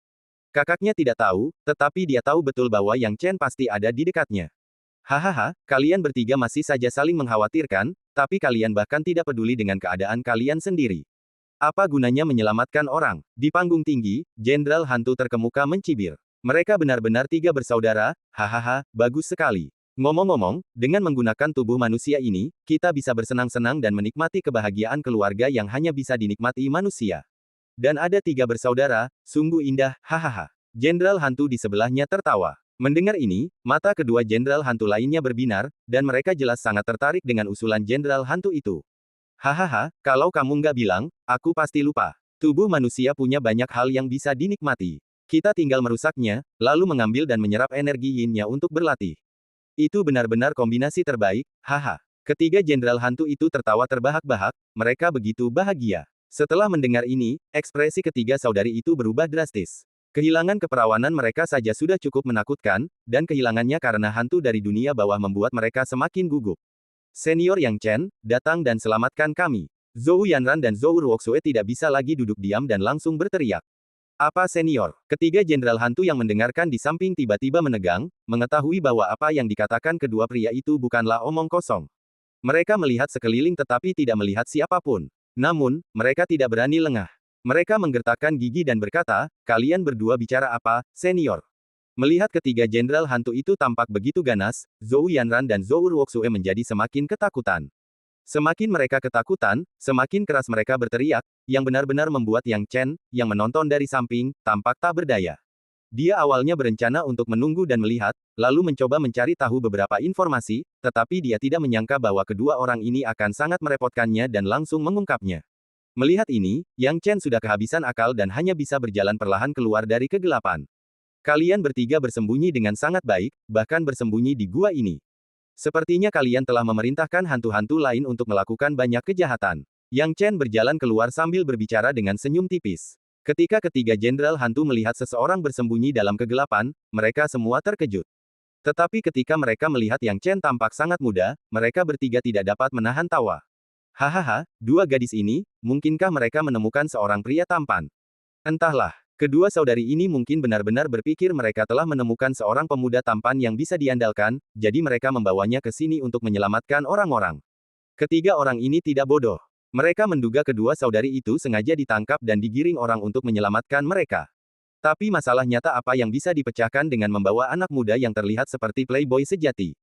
Kakaknya tidak tahu, tetapi dia tahu betul bahwa Yang Chen pasti ada di dekatnya. Hahaha, kalian bertiga masih saja saling mengkhawatirkan, tapi kalian bahkan tidak peduli dengan keadaan kalian sendiri. Apa gunanya menyelamatkan orang? Di panggung tinggi, Jenderal Hantu terkemuka mencibir. Mereka benar-benar 3 bersaudara, hahaha, bagus sekali. Ngomong-ngomong, dengan menggunakan tubuh manusia ini, kita bisa bersenang-senang dan menikmati kebahagiaan keluarga yang hanya bisa dinikmati manusia. Dan ada 3 bersaudara, sungguh indah, hahaha. Jenderal hantu di sebelahnya tertawa. Mendengar ini, mata kedua jenderal hantu lainnya berbinar, dan mereka jelas sangat tertarik dengan usulan jenderal hantu itu. Hahaha, kalau kamu nggak bilang, aku pasti lupa. Tubuh manusia punya banyak hal yang bisa dinikmati. Kita tinggal merusaknya, lalu mengambil dan menyerap energi yin-nya untuk berlatih. Itu benar-benar kombinasi terbaik, haha. Ketiga jenderal hantu itu tertawa terbahak-bahak, mereka begitu bahagia. Setelah mendengar ini, ekspresi ketiga saudari itu berubah drastis. Kehilangan keperawanan mereka saja sudah cukup menakutkan, dan kehilangannya karena hantu dari dunia bawah membuat mereka semakin gugup. Senior Yang Chen, datang dan selamatkan kami. Zhou Yanran dan Zhou Ruoxue tidak bisa lagi duduk diam dan langsung berteriak. Apa senior? Ketiga jenderal hantu yang mendengarkan di samping tiba-tiba menegang, mengetahui bahwa apa yang dikatakan kedua pria itu bukanlah omong kosong. Mereka melihat sekeliling tetapi tidak melihat siapapun. Namun, mereka tidak berani lengah. Mereka menggertakkan gigi dan berkata, kalian berdua bicara apa, senior? Melihat ketiga jenderal hantu itu tampak begitu ganas, Zhou Yanran dan Zhou Ruoxue menjadi semakin ketakutan. Semakin mereka ketakutan, semakin keras mereka berteriak, yang benar-benar membuat Yang Chen, yang menonton dari samping, tampak tak berdaya. Dia awalnya berencana untuk menunggu dan melihat, lalu mencoba mencari tahu beberapa informasi, tetapi dia tidak menyangka bahwa kedua orang ini akan sangat merepotkannya dan langsung mengungkapnya. Melihat ini, Yang Chen sudah kehabisan akal dan hanya bisa berjalan perlahan keluar dari kegelapan. Kalian bertiga bersembunyi dengan sangat baik, bahkan bersembunyi di gua ini. Sepertinya kalian telah memerintahkan hantu-hantu lain untuk melakukan banyak kejahatan. Yang Chen berjalan keluar sambil berbicara dengan senyum tipis. Ketika ketiga jenderal hantu melihat seseorang bersembunyi dalam kegelapan, mereka semua terkejut. Tetapi ketika mereka melihat Yang Chen tampak sangat muda, mereka bertiga tidak dapat menahan tawa. Hahaha, dua gadis ini, mungkinkah mereka menemukan seorang pria tampan? Entahlah, kedua saudari ini mungkin benar-benar berpikir mereka telah menemukan seorang pemuda tampan yang bisa diandalkan, jadi mereka membawanya ke sini untuk menyelamatkan orang-orang. Ketiga orang ini tidak bodoh. Mereka menduga kedua saudari itu sengaja ditangkap dan digiring orang untuk menyelamatkan mereka. Tapi masalah nyata apa yang bisa dipecahkan dengan membawa anak muda yang terlihat seperti playboy sejati.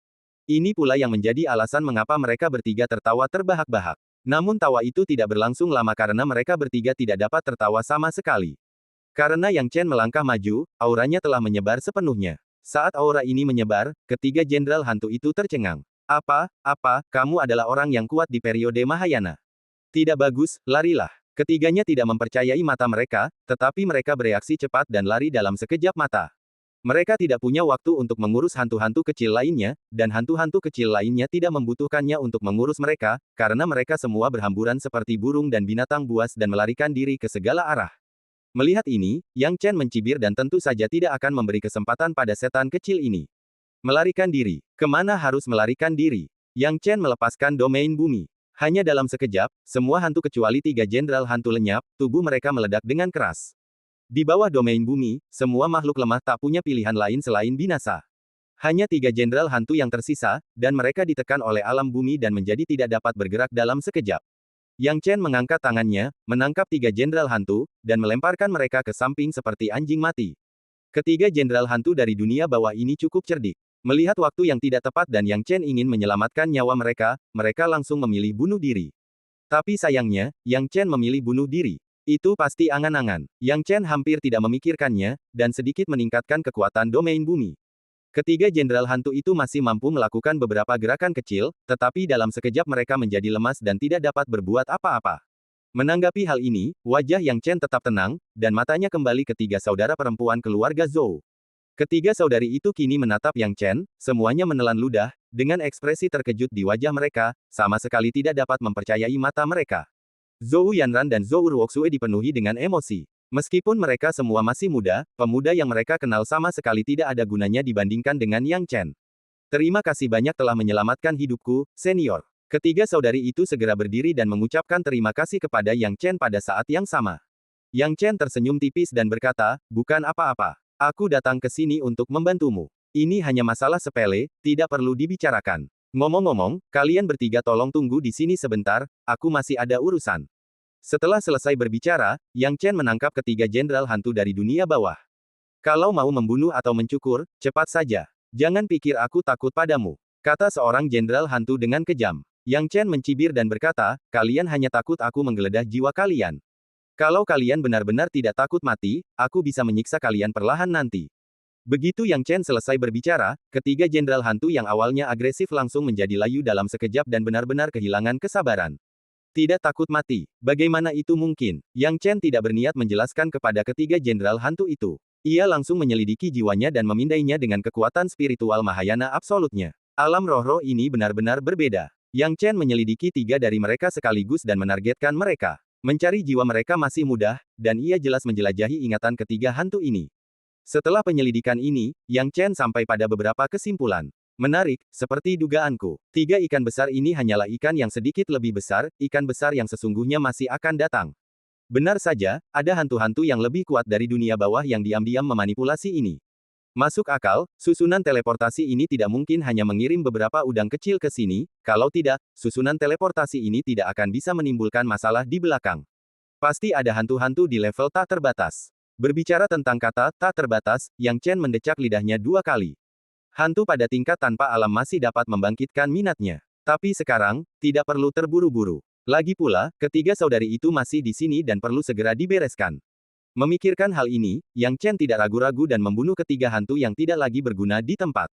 Ini pula yang menjadi alasan mengapa mereka bertiga tertawa terbahak-bahak. Namun tawa itu tidak berlangsung lama karena mereka bertiga tidak dapat tertawa sama sekali. Karena Yang Chen melangkah maju, auranya telah menyebar sepenuhnya. Saat aura ini menyebar, ketiga jenderal hantu itu tercengang. Apa, kamu adalah orang yang kuat di periode Mahayana. Tidak bagus, larilah. Ketiganya tidak mempercayai mata mereka, tetapi mereka bereaksi cepat dan lari dalam sekejap mata. Mereka tidak punya waktu untuk mengurus hantu-hantu kecil lainnya, dan hantu-hantu kecil lainnya tidak membutuhkannya untuk mengurus mereka, karena mereka semua berhamburan seperti burung dan binatang buas dan melarikan diri ke segala arah. Melihat ini, Yang Chen mencibir dan tentu saja tidak akan memberi kesempatan pada setan kecil ini. Melarikan diri. Kemana harus melarikan diri? Yang Chen melepaskan domain bumi. Hanya dalam sekejap, semua hantu kecuali tiga jenderal hantu lenyap, tubuh mereka meledak dengan keras. Di bawah domain bumi, semua makhluk lemah tak punya pilihan lain selain binasa. Hanya tiga jenderal hantu yang tersisa, dan mereka ditekan oleh alam bumi dan menjadi tidak dapat bergerak dalam sekejap. Yang Chen mengangkat tangannya, menangkap tiga jenderal hantu, dan melemparkan mereka ke samping seperti anjing mati. Ketiga jenderal hantu dari dunia bawah ini cukup cerdik. Melihat waktu yang tidak tepat dan Yang Chen ingin menyelamatkan nyawa mereka, mereka langsung memilih bunuh diri. Tapi sayangnya, Yang Chen memilih bunuh diri. Itu pasti angan-angan. Yang Chen hampir tidak memikirkannya, dan sedikit meningkatkan kekuatan domain bumi. Ketiga jenderal hantu itu masih mampu melakukan beberapa gerakan kecil, tetapi dalam sekejap mereka menjadi lemas dan tidak dapat berbuat apa-apa. Menanggapi hal ini, wajah Yang Chen tetap tenang, dan matanya kembali ke tiga saudara perempuan keluarga Zhou. Ketiga saudari itu kini menatap Yang Chen, semuanya menelan ludah, dengan ekspresi terkejut di wajah mereka, sama sekali tidak dapat mempercayai mata mereka. Zhou Yanran dan Zhou Ruoxue dipenuhi dengan emosi. Meskipun mereka semua masih muda, pemuda yang mereka kenal sama sekali tidak ada gunanya dibandingkan dengan Yang Chen. Terima kasih banyak telah menyelamatkan hidupku, senior. Ketiga saudari itu segera berdiri dan mengucapkan terima kasih kepada Yang Chen pada saat yang sama. Yang Chen tersenyum tipis dan berkata, bukan apa-apa. Aku datang ke sini untuk membantumu. Ini hanya masalah sepele, tidak perlu dibicarakan. Ngomong-ngomong, kalian bertiga tolong tunggu di sini sebentar, aku masih ada urusan. Setelah selesai berbicara, Yang Chen menangkap ketiga jenderal hantu dari dunia bawah. Kalau mau membunuh atau mencukur, cepat saja. Jangan pikir aku takut padamu, kata seorang jenderal hantu dengan kejam. Yang Chen mencibir dan berkata, kalian hanya takut aku menggeledah jiwa kalian. Kalau kalian benar-benar tidak takut mati, aku bisa menyiksa kalian perlahan nanti. Begitu Yang Chen selesai berbicara, ketiga jenderal hantu yang awalnya agresif langsung menjadi layu dalam sekejap dan benar-benar kehilangan kesabaran. Tidak takut mati. Bagaimana itu mungkin? Yang Chen tidak berniat menjelaskan kepada ketiga jenderal hantu itu. Ia langsung menyelidiki jiwanya dan memindainya dengan kekuatan spiritual Mahayana absolutnya. Alam roh-roh ini benar-benar berbeda. Yang Chen menyelidiki tiga dari mereka sekaligus dan menargetkan mereka. Mencari jiwa mereka masih mudah, dan ia jelas menjelajahi ingatan ketiga hantu ini. Setelah penyelidikan ini, Yang Chen sampai pada beberapa kesimpulan. Menarik, seperti dugaanku. Tiga ikan besar ini hanyalah ikan yang sedikit lebih besar, ikan besar yang sesungguhnya masih akan datang. Benar saja, ada hantu-hantu yang lebih kuat dari dunia bawah yang diam-diam memanipulasi ini. Masuk akal, susunan teleportasi ini tidak mungkin hanya mengirim beberapa udang kecil ke sini, kalau tidak, susunan teleportasi ini tidak akan bisa menimbulkan masalah di belakang. Pasti ada hantu-hantu di level tak terbatas. Berbicara tentang kata tak terbatas, Yang Chen mendecak lidahnya 2 kali. Hantu pada tingkat tanpa alam masih dapat membangkitkan minatnya. Tapi sekarang, tidak perlu terburu-buru. Lagi pula, ketiga saudari itu masih di sini dan perlu segera dibereskan. Memikirkan hal ini, Yang Chen tidak ragu-ragu dan membunuh ketiga hantu yang tidak lagi berguna di tempat.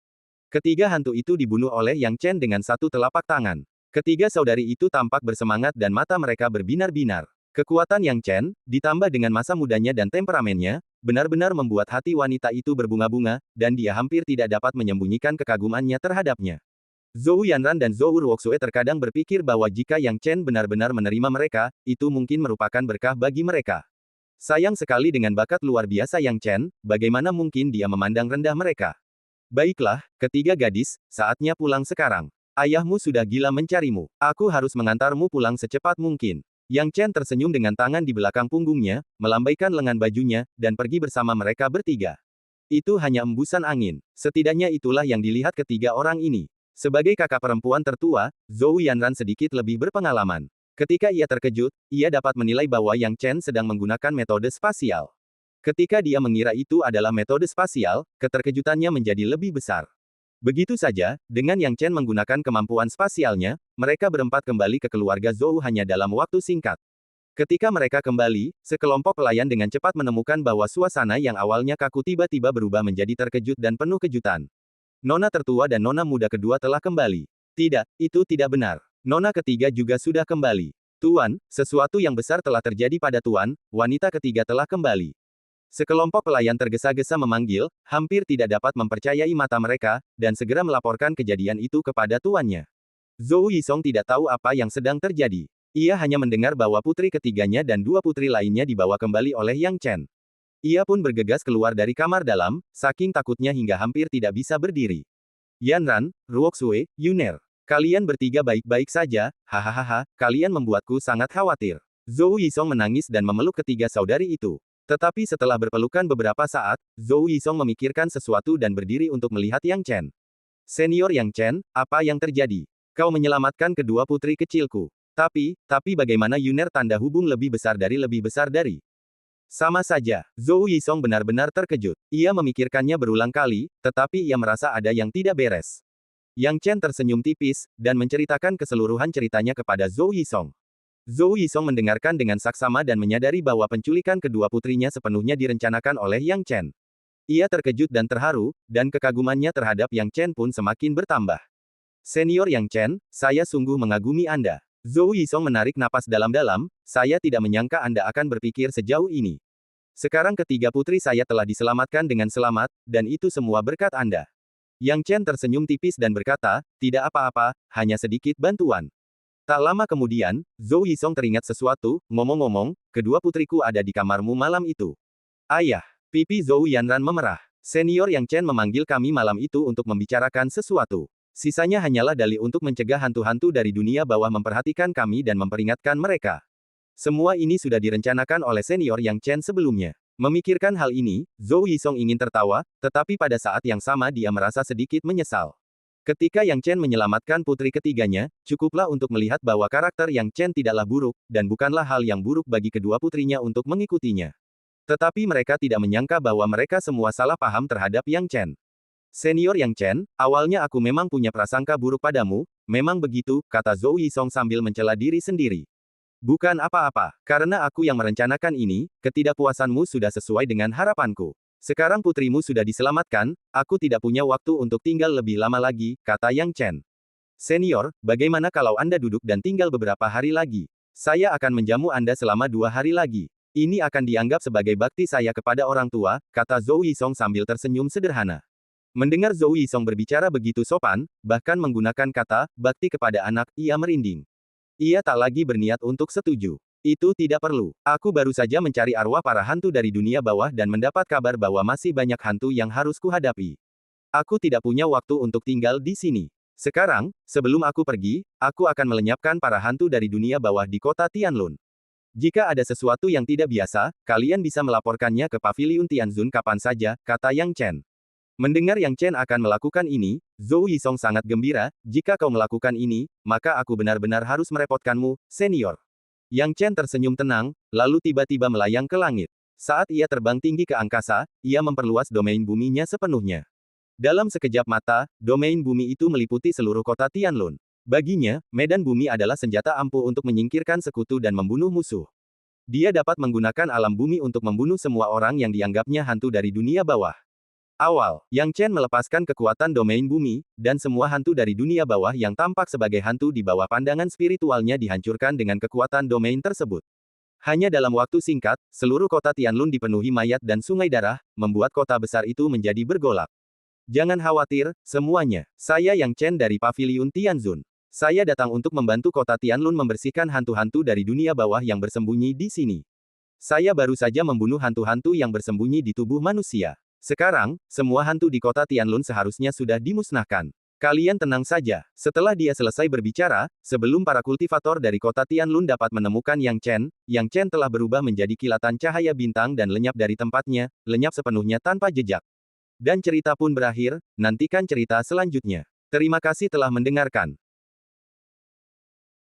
Ketiga hantu itu dibunuh oleh Yang Chen dengan satu telapak tangan. Ketiga saudari itu tampak bersemangat dan mata mereka berbinar-binar. Kekuatan Yang Chen, ditambah dengan masa mudanya dan temperamennya, benar-benar membuat hati wanita itu berbunga-bunga, dan dia hampir tidak dapat menyembunyikan kekagumannya terhadapnya. Zhou Yanran dan Zhou Ruoxue terkadang berpikir bahwa jika Yang Chen benar-benar menerima mereka, itu mungkin merupakan berkah bagi mereka. Sayang sekali dengan bakat luar biasa Yang Chen, bagaimana mungkin dia memandang rendah mereka. Baiklah, ketiga gadis, saatnya pulang sekarang. Ayahmu sudah gila mencarimu. Aku harus mengantarmu pulang secepat mungkin. Yang Chen tersenyum dengan tangan di belakang punggungnya, melambaikan lengan bajunya, dan pergi bersama mereka bertiga. Itu hanya embusan angin. Setidaknya itulah yang dilihat ketiga orang ini. Sebagai kakak perempuan tertua, Zhou Yanran sedikit lebih berpengalaman. Ketika ia terkejut, ia dapat menilai bahwa Yang Chen sedang menggunakan metode spasial. Ketika dia mengira itu adalah metode spasial, keterkejutannya menjadi lebih besar. Begitu saja, dengan Yang Chen menggunakan kemampuan spasialnya, mereka berempat kembali ke keluarga Zhou hanya dalam waktu singkat. Ketika mereka kembali, sekelompok pelayan dengan cepat menemukan bahwa suasana yang awalnya kaku tiba-tiba berubah menjadi terkejut dan penuh kejutan. Nona tertua dan nona muda kedua telah kembali. Tidak, itu tidak benar. Nona ketiga juga sudah kembali. Tuan, sesuatu yang besar telah terjadi pada Tuan, wanita ketiga telah kembali. Sekelompok pelayan tergesa-gesa memanggil, hampir tidak dapat mempercayai mata mereka, dan segera melaporkan kejadian itu kepada tuannya. Zhou Yisong tidak tahu apa yang sedang terjadi. Ia hanya mendengar bahwa putri ketiganya dan dua putri lainnya dibawa kembali oleh Yang Chen. Ia pun bergegas keluar dari kamar dalam, saking takutnya hingga hampir tidak bisa berdiri. Yanran, Ruoxue, Yuner. Kalian bertiga baik-baik saja, hahaha, kalian membuatku sangat khawatir. Zhou Yisong menangis dan memeluk ketiga saudari itu. Tetapi setelah berpelukan beberapa saat, Zhou Yisong memikirkan sesuatu dan berdiri untuk melihat Yang Chen. Senior Yang Chen, apa yang terjadi? Kau menyelamatkan kedua putri kecilku. Tapi bagaimana Yuner tanda hubung lebih besar dari? Sama saja, Zhou Yisong benar-benar terkejut. Ia memikirkannya berulang kali, tetapi ia merasa ada yang tidak beres. Yang Chen tersenyum tipis, dan menceritakan keseluruhan ceritanya kepada Zhou Yisong. Zhou Yisong mendengarkan dengan saksama dan menyadari bahwa penculikan kedua putrinya sepenuhnya direncanakan oleh Yang Chen. Ia terkejut dan terharu, dan kekagumannya terhadap Yang Chen pun semakin bertambah. Senior Yang Chen, saya sungguh mengagumi Anda. Zhou Yisong menarik napas dalam-dalam, saya tidak menyangka Anda akan berpikir sejauh ini. Sekarang ketiga putri saya telah diselamatkan dengan selamat, dan itu semua berkat Anda. Yang Chen tersenyum tipis dan berkata, tidak apa-apa, hanya sedikit bantuan. Tak lama kemudian, Zhou Yisong teringat sesuatu, ngomong-ngomong, kedua putriku ada di kamarmu malam itu. Ayah, pipi Zhou Yanran memerah. Senior Yang Chen memanggil kami malam itu untuk membicarakan sesuatu. Sisanya hanyalah dalih untuk mencegah hantu-hantu dari dunia bawah memperhatikan kami dan memperingatkan mereka. Semua ini sudah direncanakan oleh senior Yang Chen sebelumnya. Memikirkan hal ini, Zhou Yisong ingin tertawa, tetapi pada saat yang sama dia merasa sedikit menyesal. Ketika Yang Chen menyelamatkan putri ketiganya, cukuplah untuk melihat bahwa karakter Yang Chen tidaklah buruk, dan bukanlah hal yang buruk bagi kedua putrinya untuk mengikutinya. Tetapi mereka tidak menyangka bahwa mereka semua salah paham terhadap Yang Chen. Senior Yang Chen, awalnya aku memang punya prasangka buruk padamu, memang begitu, kata Zhou Yisong sambil mencela diri sendiri. Bukan apa-apa, karena aku yang merencanakan ini, ketidakpuasanmu sudah sesuai dengan harapanku. Sekarang putrimu sudah diselamatkan, aku tidak punya waktu untuk tinggal lebih lama lagi, kata Yang Chen. Senior, bagaimana kalau Anda duduk dan tinggal beberapa hari lagi? Saya akan menjamu Anda selama 2 hari lagi. Ini akan dianggap sebagai bakti saya kepada orang tua, kata Zhou Yisong sambil tersenyum sederhana. Mendengar Zhou Yisong berbicara begitu sopan, bahkan menggunakan kata, bakti kepada anak, ia merinding. Ia tak lagi berniat untuk setuju. Itu tidak perlu. Aku baru saja mencari arwah para hantu dari dunia bawah dan mendapat kabar bahwa masih banyak hantu yang harus kuhadapi. Aku tidak punya waktu untuk tinggal di sini. Sekarang, sebelum aku pergi, aku akan melenyapkan para hantu dari dunia bawah di kota Tianlun. Jika ada sesuatu yang tidak biasa, kalian bisa melaporkannya ke Paviliun Tianzun kapan saja, kata Yang Chen. Mendengar Yang Chen akan melakukan ini, Zhou Yisong sangat gembira, jika kau melakukan ini, maka aku benar-benar harus merepotkanmu, senior. Yang Chen tersenyum tenang, lalu tiba-tiba melayang ke langit. Saat ia terbang tinggi ke angkasa, ia memperluas domain buminya sepenuhnya. Dalam sekejap mata, domain bumi itu meliputi seluruh kota Tianlun. Baginya, medan bumi adalah senjata ampuh untuk menyingkirkan sekutu dan membunuh musuh. Dia dapat menggunakan alam bumi untuk membunuh semua orang yang dianggapnya hantu dari dunia bawah. Awal, Yang Chen melepaskan kekuatan domain bumi, dan semua hantu dari dunia bawah yang tampak sebagai hantu di bawah pandangan spiritualnya dihancurkan dengan kekuatan domain tersebut. Hanya dalam waktu singkat, seluruh kota Tianlun dipenuhi mayat dan sungai darah, membuat kota besar itu menjadi bergolak. Jangan khawatir, semuanya. Saya Yang Chen dari Paviliun Tianzun. Saya datang untuk membantu kota Tianlun membersihkan hantu-hantu dari dunia bawah yang bersembunyi di sini. Saya baru saja membunuh hantu-hantu yang bersembunyi di tubuh manusia. Sekarang, semua hantu di kota Tianlun seharusnya sudah dimusnahkan. Kalian tenang saja. Setelah dia selesai berbicara, sebelum para kultivator dari kota Tianlun dapat menemukan Yang Chen telah berubah menjadi kilatan cahaya bintang dan lenyap dari tempatnya, lenyap sepenuhnya tanpa jejak. Dan cerita pun berakhir, nantikan cerita selanjutnya. Terima kasih telah mendengarkan.